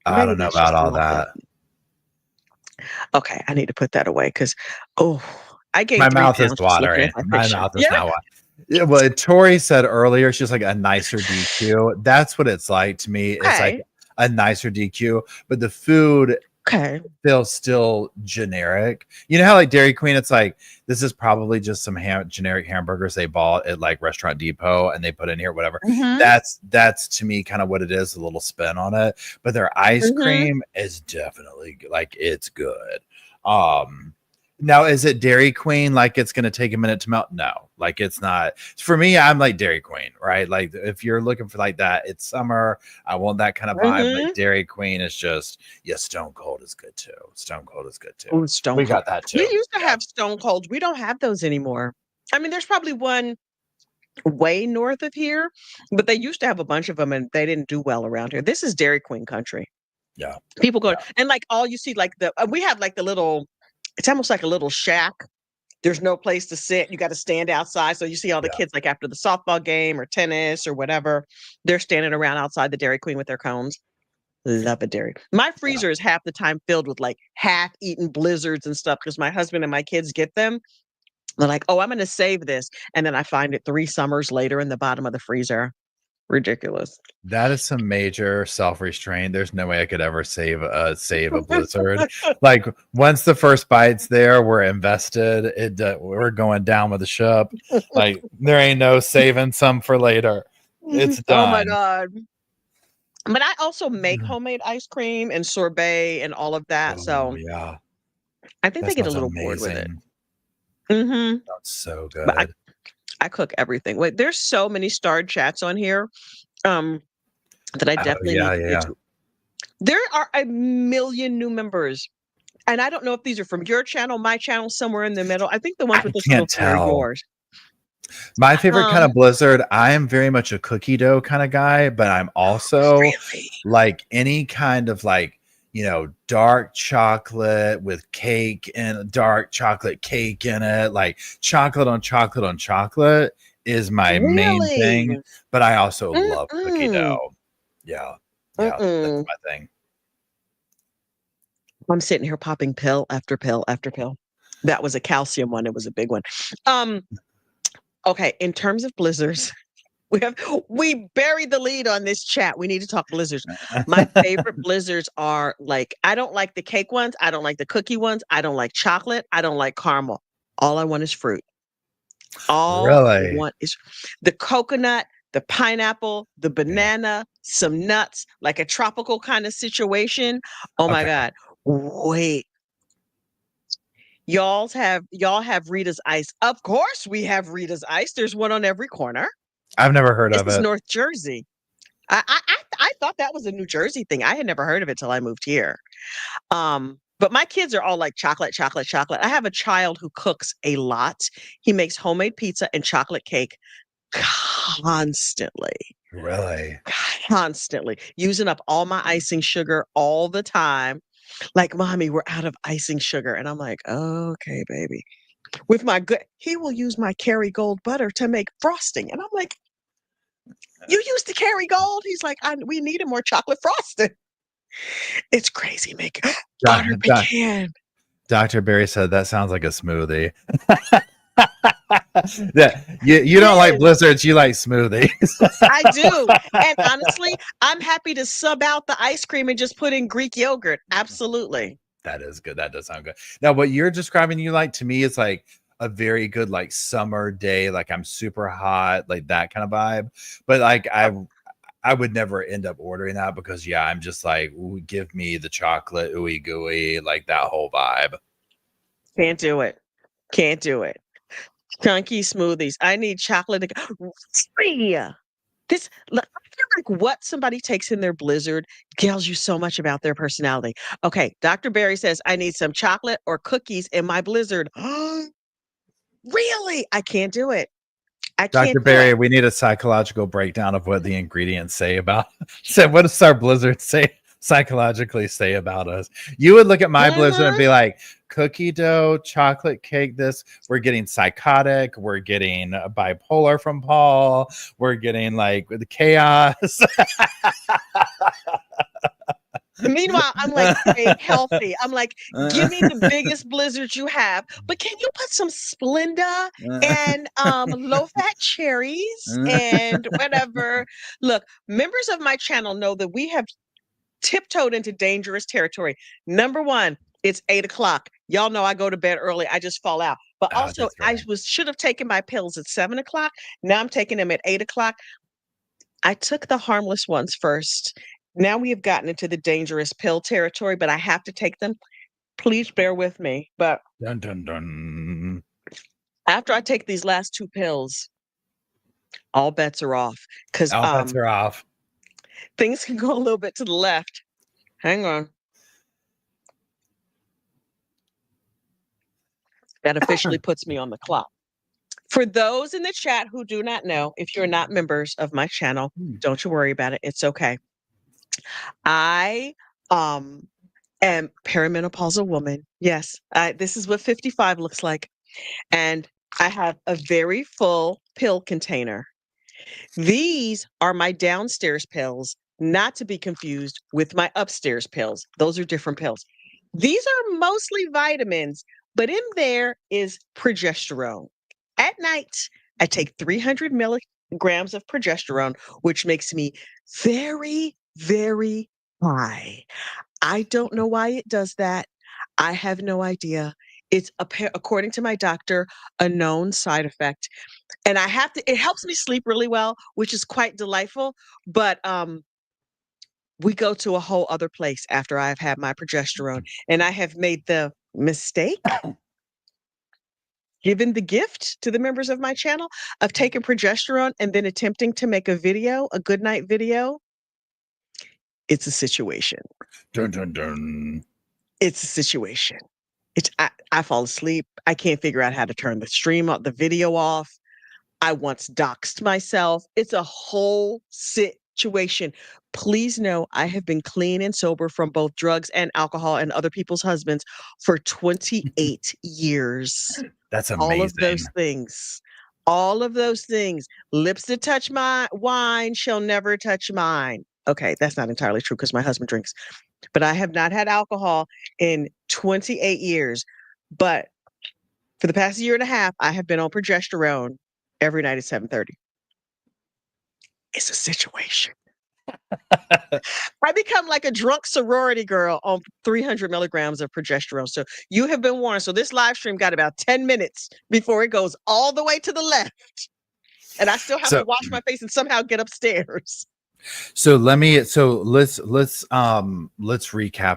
[SPEAKER 3] I
[SPEAKER 2] Maybe
[SPEAKER 3] don't know
[SPEAKER 2] that's
[SPEAKER 3] about
[SPEAKER 2] just
[SPEAKER 3] all
[SPEAKER 2] Lafayette.
[SPEAKER 3] that.
[SPEAKER 2] Okay, I need to put that away because I gained
[SPEAKER 3] My
[SPEAKER 2] 3
[SPEAKER 3] mouth is
[SPEAKER 2] pounds just looking
[SPEAKER 3] watering.
[SPEAKER 2] at that
[SPEAKER 3] My
[SPEAKER 2] picture.
[SPEAKER 3] mouth is
[SPEAKER 2] Yeah.
[SPEAKER 3] now watering. Yeah, well, Tori said earlier, she's like a nicer DQ. That's what it's like to me. It's like
[SPEAKER 2] Okay.
[SPEAKER 3] a nicer DQ, but the food
[SPEAKER 2] Okay.
[SPEAKER 3] feels still generic. You know how like Dairy Queen, it's like this is probably just some generic hamburgers they bought at like Restaurant Depot and they put in here, whatever.
[SPEAKER 2] Mhm.
[SPEAKER 3] That's to me kind of what it is, a little spin on it. But their ice
[SPEAKER 2] Mhm.
[SPEAKER 3] cream is definitely like it's good. Now is it Dairy Queen like it's gonna take a minute to melt? No, like it's not. For me, I'm like Dairy Queen, right? Like if you're looking for like that, it's summer. I want that kind of vibe. Like
[SPEAKER 2] Mhm.
[SPEAKER 3] Dairy Queen is just, yeah, Stone Cold is good too. Stone Cold is good too.
[SPEAKER 2] Ooh, Stone
[SPEAKER 3] We
[SPEAKER 2] Cold.
[SPEAKER 3] got that
[SPEAKER 2] We
[SPEAKER 3] too.
[SPEAKER 2] used to
[SPEAKER 3] Yeah.
[SPEAKER 2] have Stone Colds. We don't have those anymore. I mean, there's probably one way north of here, but they used to have a bunch of them and they didn't do well around here. This is Dairy Queen country.
[SPEAKER 3] Yeah.
[SPEAKER 2] People go
[SPEAKER 3] Yeah.
[SPEAKER 2] and like all you see, like we have like the little, it's almost like a little shack. There's no place to sit. You got to stand outside. So you see all the
[SPEAKER 3] Yeah.
[SPEAKER 2] kids like after the softball game or tennis or whatever, they're standing around outside the Dairy Queen with their cones. Love a dairy. My
[SPEAKER 3] Yeah.
[SPEAKER 2] freezer is half the time filled with like half-eaten blizzards and stuff because my husband and my kids get them. They're like, "Oh, I'm going to save this," and then I find it 3 summers later in the bottom of the freezer. Ridiculous.
[SPEAKER 3] That is some major self-restraint. There's no way I could ever save a blizzard. Like once the first bite's there, we're invested. We're going down with the ship. Like there ain't no saving some for later. It's
[SPEAKER 2] Oh my
[SPEAKER 3] done.
[SPEAKER 2] god. But I also make homemade ice cream and sorbet and all of that.
[SPEAKER 3] Oh
[SPEAKER 2] So
[SPEAKER 3] yeah,
[SPEAKER 2] I think
[SPEAKER 3] that
[SPEAKER 2] they get a
[SPEAKER 3] sounds
[SPEAKER 2] little bored with it.
[SPEAKER 3] amazing.
[SPEAKER 2] Hmm.
[SPEAKER 3] That's so
[SPEAKER 2] But
[SPEAKER 3] good.
[SPEAKER 2] I cook everything. Wait, there's so many starred chats on here um, that I
[SPEAKER 3] Oh
[SPEAKER 2] definitely
[SPEAKER 3] yeah,
[SPEAKER 2] need to
[SPEAKER 3] yeah,
[SPEAKER 2] get
[SPEAKER 3] yeah.
[SPEAKER 2] to. There are a million new members. And I don't know if these are from your channel, my channel, somewhere in the middle. I think the ones
[SPEAKER 3] I
[SPEAKER 2] with this little
[SPEAKER 3] can't
[SPEAKER 2] tree are
[SPEAKER 3] tell.
[SPEAKER 2] yours.
[SPEAKER 3] My favorite kind
[SPEAKER 2] Um,
[SPEAKER 3] of blizzard, I am very much a cookie dough kind of guy, but I'm also
[SPEAKER 2] really?
[SPEAKER 3] like any kind of like dark chocolate with cake and dark chocolate cake in it, like chocolate on chocolate on chocolate is my main
[SPEAKER 2] Really?
[SPEAKER 3] thing. But I also love cookie
[SPEAKER 2] Mm-mm.
[SPEAKER 3] dough. Yeah. Yeah. That's
[SPEAKER 2] Mm-mm.
[SPEAKER 3] my thing.
[SPEAKER 2] I'm sitting here popping pill after pill after pill. That was a calcium one. It was a big one. Um, okay, in terms of blizzards, we buried the lead on this chat. We need to talk blizzards. My favorite blizzards are like, I don't like the cake ones, I don't like the cookie ones, I don't like chocolate, I don't like caramel. All I want is fruit. All I
[SPEAKER 3] Really?
[SPEAKER 2] want is the coconut, the pineapple, the
[SPEAKER 3] Yeah.
[SPEAKER 2] banana, some nuts, like a tropical kind of situation. Oh my
[SPEAKER 3] Okay.
[SPEAKER 2] God. Wait, y'all have Rita's Ice. Of course we have Rita's Ice. There's one on every corner.
[SPEAKER 3] I've never heard
[SPEAKER 2] This
[SPEAKER 3] of
[SPEAKER 2] is
[SPEAKER 3] it.
[SPEAKER 2] North Jersey. I thought that was a New Jersey thing. I had never heard of it till I moved here. But my kids are all like chocolate, chocolate, chocolate. I have a child who cooks a lot. He makes homemade pizza and chocolate cake constantly,
[SPEAKER 3] Really?
[SPEAKER 2] constantly, using up all my icing sugar all the time. Like, mommy, we're out of icing sugar. And I'm like, okay, baby. With my good, he will use my Kerrygold butter to make frosting. And I'm like, you used the Kerrygold? He's like, we needed more chocolate frosting. It's crazy making butter
[SPEAKER 3] Doc-
[SPEAKER 2] pecan.
[SPEAKER 3] Dr. Barry said that sounds like a smoothie. Yeah, you don't like
[SPEAKER 2] Yes,
[SPEAKER 3] blizzards, you like smoothies.
[SPEAKER 2] I do. And honestly, I'm happy to sub out the ice cream and just put in Greek yogurt. Absolutely.
[SPEAKER 3] That is good. That does sound good. Now, what you're describing, you like to me, is like a very good like summer day, like I'm super hot, like that kind of vibe. But like I would never end up ordering that because I'm just like, ooh, give me the chocolate ooey gooey, like that whole vibe.
[SPEAKER 2] Can't do it. Can't do it. Chunky smoothies. I need chocolate. Yeah. I feel like what somebody takes in their blizzard tells you so much about their personality. Okay, Dr. Barry says I need some chocolate or cookies in my blizzard. Really? I can't do it. I
[SPEAKER 3] Dr.
[SPEAKER 2] can't do
[SPEAKER 3] Barry,
[SPEAKER 2] it.
[SPEAKER 3] we need a psychological breakdown of what the ingredients say about. So, what does our blizzard say psychologically say about us? You would look at my blizzard and
[SPEAKER 2] Mhm.
[SPEAKER 3] be like, cookie dough, chocolate cake. This we're getting psychotic. We're getting bipolar from Paul. We're getting like the chaos.
[SPEAKER 2] Meanwhile, I'm like, stay healthy. I'm like, give me the biggest blizzard you have, but can you put some Splenda and low fat cherries and whatever? Look, members of my channel know that we have tiptoed into dangerous territory. Number one, it's 8 o'clock. Y'all know I go to bed early. I just fall out. But
[SPEAKER 3] Oh,
[SPEAKER 2] also,
[SPEAKER 3] that's right.
[SPEAKER 2] should have taken my pills at 7 o'clock. Now I'm taking them at 8 o'clock. I took the harmless ones first. Now we have gotten into the dangerous pill territory, but I have to take them. Please bear with me. But
[SPEAKER 3] Dun dun dun.
[SPEAKER 2] after I take these last two pills, all bets are off because
[SPEAKER 3] All bets are off.
[SPEAKER 2] things can go a little bit to the left. Hang on. That officially puts me on the clock. For those in the chat who do not know, if you're not members of my channel, don't you worry about it. It's okay. I um am perimenopausal woman. Yes, this is what 55 looks like. And I have a very full pill container. These are my downstairs pills, not to be confused with my upstairs pills. Those are different pills. These are mostly vitamins, but in there is progesterone. At night, I take 300 milligrams of progesterone, which makes me very, very high. I don't know why it does that. I have no idea. It's according to my doctor, a known side effect. And it helps me sleep really well, which is quite delightful. But we go to a whole other place after I've had my progesterone. And I have made the mistake, given the gift to the members of my channel of taking progesterone and then attempting to make a video, a good night video. It's a situation.
[SPEAKER 3] Dun dun dun.
[SPEAKER 2] It's a situation. I fall asleep. I can't figure out how to turn the stream off, the video off. I once doxed myself. It's a whole situation. Please know I have been clean and sober from both drugs and alcohol and other people's husbands for 28 years.
[SPEAKER 3] That's
[SPEAKER 2] All of
[SPEAKER 3] amazing.
[SPEAKER 2] those things. All of those things. Lips that touch my wine shall never touch mine. Okay, that's not entirely true because my husband drinks. But I have not had alcohol in 28 years. But for the past year and a half, I have been on progesterone every night at 7:30. It's a situation. I become like a drunk sorority girl on 300 milligrams of progesterone. So you have been warned. So this live stream got about 10 minutes before it goes all the way to the left. And I still have to wash my face and somehow get upstairs.
[SPEAKER 3] So let's recap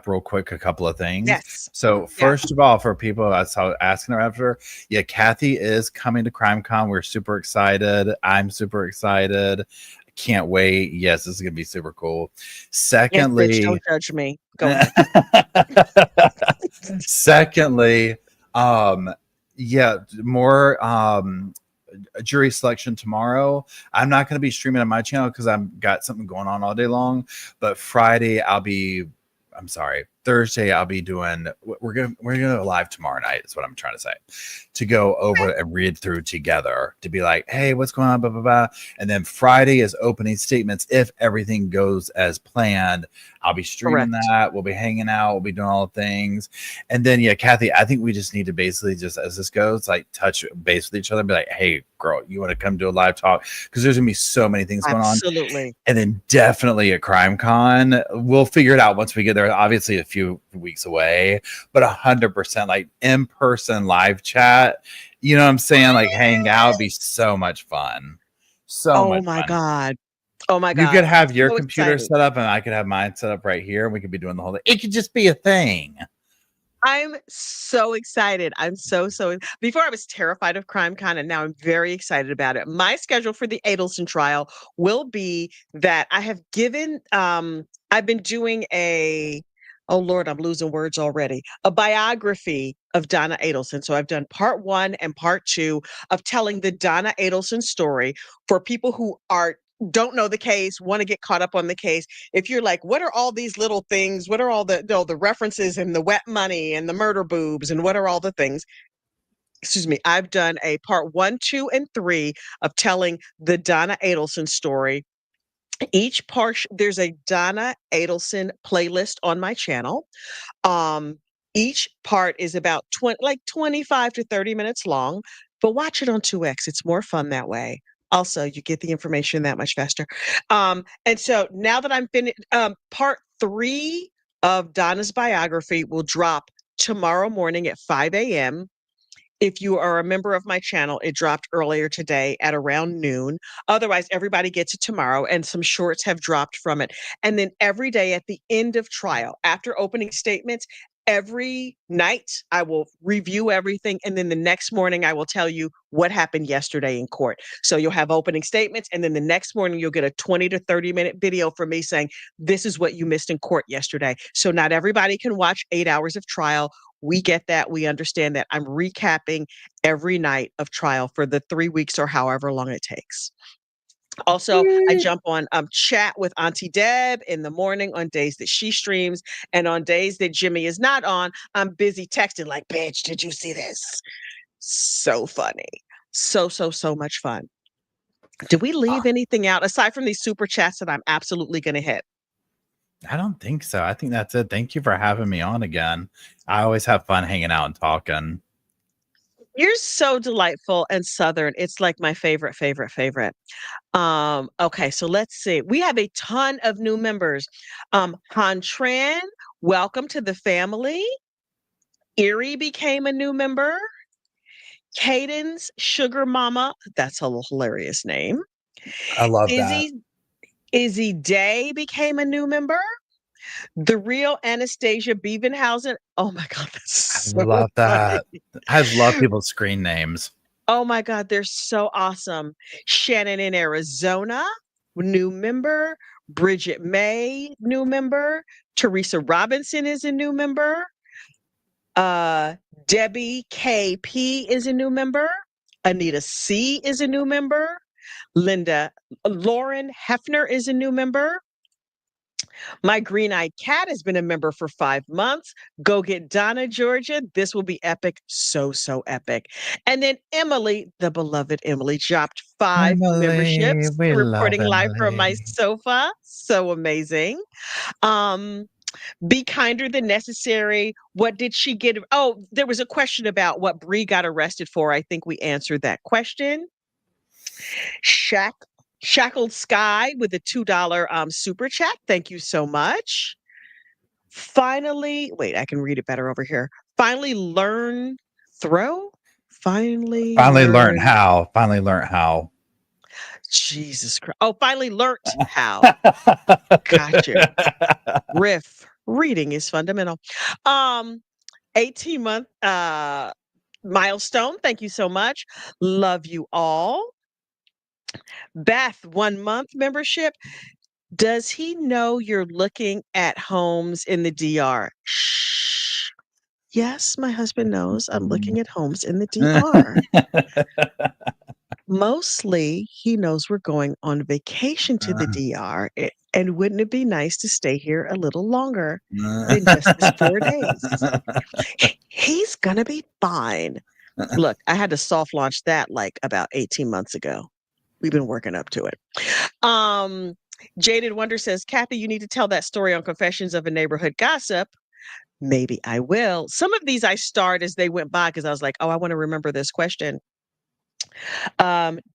[SPEAKER 3] real quick a couple of things.
[SPEAKER 2] Yes.
[SPEAKER 3] So first of all, for people that's asking her after, Kathy is coming to CrimeCon. We're super excited. I'm super excited. Can't wait. Yes, this is gonna be super cool. Secondly,
[SPEAKER 2] yes, bitch, don't judge me. Go ahead.
[SPEAKER 3] Secondly, more jury selection tomorrow. I'm not going to be streaming on my channel because I've got something going on all day long. But Thursday I'll be doing. We're gonna go live tomorrow night. Is what I'm trying to say. To go over and read through together. To be like, hey, what's going on? Blah blah blah. And then Friday is opening statements. If everything goes as planned, I'll be streaming that. We'll be hanging out. We'll be doing all the things. And then Kathy, I think we just need to basically just as this goes, like touch base with each other and be like, hey, girl, you want to come do a live talk? Because there's gonna be so many things going on.
[SPEAKER 2] Absolutely.
[SPEAKER 3] And then definitely at CrimeCon, we'll figure it out once we get there. Obviously, a few weeks away, but 100% like in-person live chat. You know what I'm saying? Like hang out, be so much fun.
[SPEAKER 2] Oh my God. Oh my God.
[SPEAKER 3] You could have your computer set up and I could have mine set up right here. And we could be doing the whole thing. It could just be a thing.
[SPEAKER 2] I'm so excited. I'm so before I was terrified of CrimeCon and now I'm very excited about it. My schedule for the Adelson trial will be that I have given I've been doing oh Lord, I'm losing words already. A biography of Donna Adelson. So I've done part 1 and part 2 of telling the Donna Adelson story for people who don't know the case, want to get caught up on the case. If you're like, what are all these little things? What are all the references and the wet money and the murder boobs and what are all the things? Excuse me. I've done a part 1, 2, and 3 of telling the Donna Adelson story. Each part, there's a Donna Adelson playlist on my channel. Each part is about 25 to 30 minutes long, but watch it on 2x. It's more fun that way. Also, you get the information that much faster. And so now that I'm finished, part 3 of Donna's biography will drop tomorrow morning at 5 a.m. If you are a member of my channel, it dropped earlier today at around noon. Otherwise, everybody gets it tomorrow, and some shorts have dropped from it. And then every day at the end of trial, after opening statements, every night I will review everything. And then the next morning, I will tell you what happened yesterday in court. So you'll have opening statements. And then the next morning, you'll get a 20 to 30-minute video from me saying, this is what you missed in court yesterday. So not everybody can watch 8 hours of trial. We get that. We understand that. I'm recapping every night of trial for the 3 weeks or however long it takes. Also, I jump on chat with Auntie Deb in the morning on days that she streams. And on days that Jimmy is not on, I'm busy texting like, bitch, did you see this? So funny. So much fun. Did we leave anything out aside from these super chats that I'm absolutely going to hit?
[SPEAKER 3] I don't think so. I think that's it. Thank you for having me on again. I always have fun hanging out and talking.
[SPEAKER 2] You're so delightful and Southern. It's like my favorite. Okay, so let's see. We have a ton of new members. Han Tran, welcome to the family. Erie became a new member. Caden's Sugar Mama, that's a hilarious name.
[SPEAKER 3] I love that.
[SPEAKER 2] Izzy Day became a new member. The real Anastasia Beevenhausen. Oh my God, that's so
[SPEAKER 3] I love that.
[SPEAKER 2] funny.
[SPEAKER 3] I love people's screen names.
[SPEAKER 2] Oh my God, they're so awesome. Shannon in Arizona, new member. Bridget May, new member. Teresa Robinson is a new member. Debbie KP is a new member. Anita C is a new member. Lauren Hefner is a new member. My green-eyed cat has been a member for 5 months. Go get Donna, Georgia. This will be epic. So, so epic. And then Emily, the beloved Emily, dropped 5
[SPEAKER 3] Emily,
[SPEAKER 2] memberships,
[SPEAKER 3] we love
[SPEAKER 2] reporting live from my
[SPEAKER 3] Emily.
[SPEAKER 2] sofa. So amazing. Um, be kinder than necessary. What did she get? Oh, there was a question about what Bree got arrested for. I think we answered that question. Shackled Sky with a $2 super chat. Thank you so much. Finally, wait, I can read it better over here. Finally learn throw. Finally
[SPEAKER 3] Finally learned
[SPEAKER 2] learn.
[SPEAKER 3] how. Finally learned how.
[SPEAKER 2] Jesus Christ. Oh, finally learnt how. Got you. Riff. Reading is fundamental. 18-month milestone. Thank you so much. Love you all. Beth, 1 month membership. Does he know you're looking at homes in the DR? Shh. Yes, my husband knows I'm looking at homes in the DR. Mostly, he knows we're going on vacation to the DR. And wouldn't it be nice to stay here a little longer than just this 4 days? He's gonna be fine. Look, I had to soft launch that like about 18 months ago. We've been working up to it. Jaded Wonder says, Kathy, you need to tell that story on Confessions of a Neighborhood Gossip. Maybe I will. Some of these I starred as they went by because I was like, oh, I want to remember this question.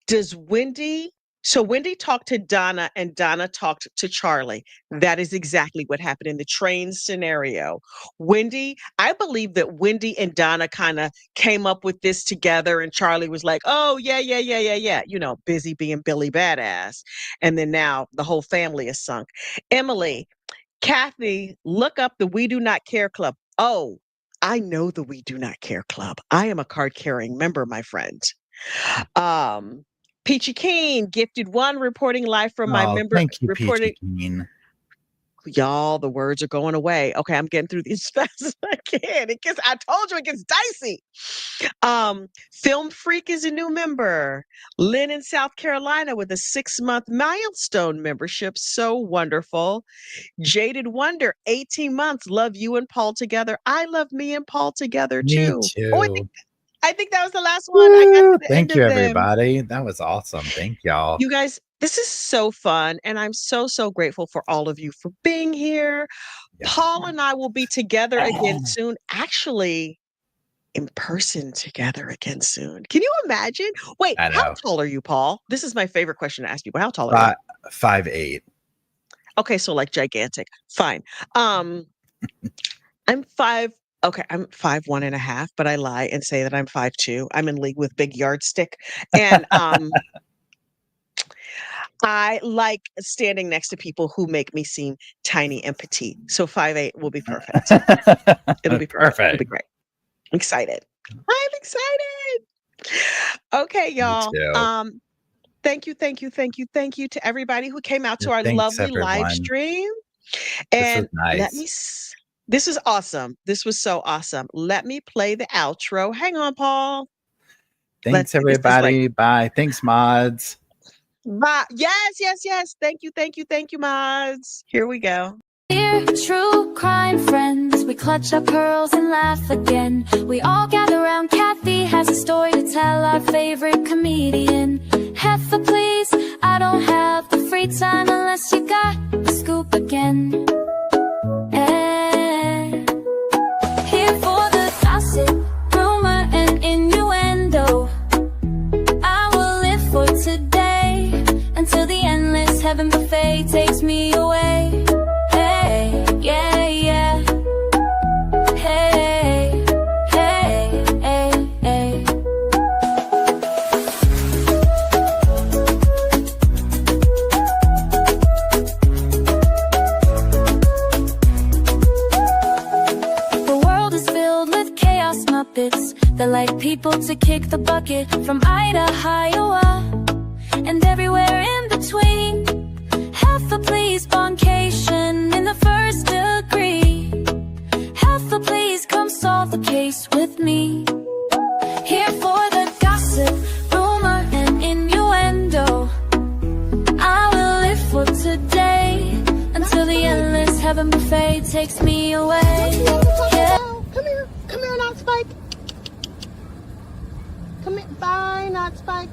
[SPEAKER 2] Does Wendy So Wendy talked to Donna and Donna talked to Charlie. That is exactly what happened in the train scenario. I believe that Wendy and Donna kind of came up with this together, and Charlie was like, oh, yeah. Busy being Billy Badass. And then now the whole family is sunk. Emily, Kathy, look up the We Do Not Care Club. Oh, I know the We Do Not Care Club. I am a card carrying member, my friend. Peachy Keen, gifted one, reporting live from my member.
[SPEAKER 3] Thank you, Peachy Keen.
[SPEAKER 2] Y'all, the words are going away. Okay, I'm getting through these as fast as I can. I told you it gets dicey. Film Freak is a new member. Lynn in South Carolina with a 6-month milestone membership. So wonderful. Jaded Wonder, 18 months. Love you and Paul together. I love me and Paul together too.
[SPEAKER 3] Me too.
[SPEAKER 2] Oh, I think that was the last one. I got to the
[SPEAKER 3] Thank
[SPEAKER 2] end
[SPEAKER 3] you,
[SPEAKER 2] of them.
[SPEAKER 3] everybody. That was awesome. Thank y'all.
[SPEAKER 2] You guys, this is so fun. And I'm so, so grateful for all of you for being here.
[SPEAKER 3] Yes.
[SPEAKER 2] Paul and I will be together again soon. Actually, in person together again soon. Can you imagine? Wait, how tall are you, Paul? This is my favorite question to ask people. How tall are you?
[SPEAKER 3] 5'8".
[SPEAKER 2] Okay, so like gigantic. Fine. I'm 5. Okay, I'm 5'1.5", but I lie and say that I'm 5'2". I'm in league with Big Yardstick. And I like standing next to people who make me seem tiny and petite. So 5'8" will be perfect. It'll be perfect. It'll be great. I'm excited. I'm excited. Okay, y'all. Thank you to everybody who came out to our lovely live stream. And this is awesome. This was so awesome. Let me play the outro. Hang on, Paul.
[SPEAKER 3] Thanks, everybody. Bye. Thanks, mods.
[SPEAKER 2] Bye. Yes. Thank you, mods. Here we go.
[SPEAKER 1] Dear true crime friends, we clutch our pearls and laugh again. We all gather around, Kathy has a story to tell, our favorite comedian. Heffa, please, I don't have the free time unless you got the scoop again. Here for the gossip, rumor, and innuendo. I will live for today until the endless heaven buffet takes me away. Hey, yeah. Hey. The world is filled with chaos Muppets that like people to kick the bucket from Idaho, Iowa, and everywhere in between. Heffa, please, boncation in the first degree. Heffa, please, come solve the case with me. Here for the gossip, rumor, and innuendo. I will live for today until the end. takes me away. Yeah.
[SPEAKER 4] Come here, not Spike. Come here, bye, not Spike.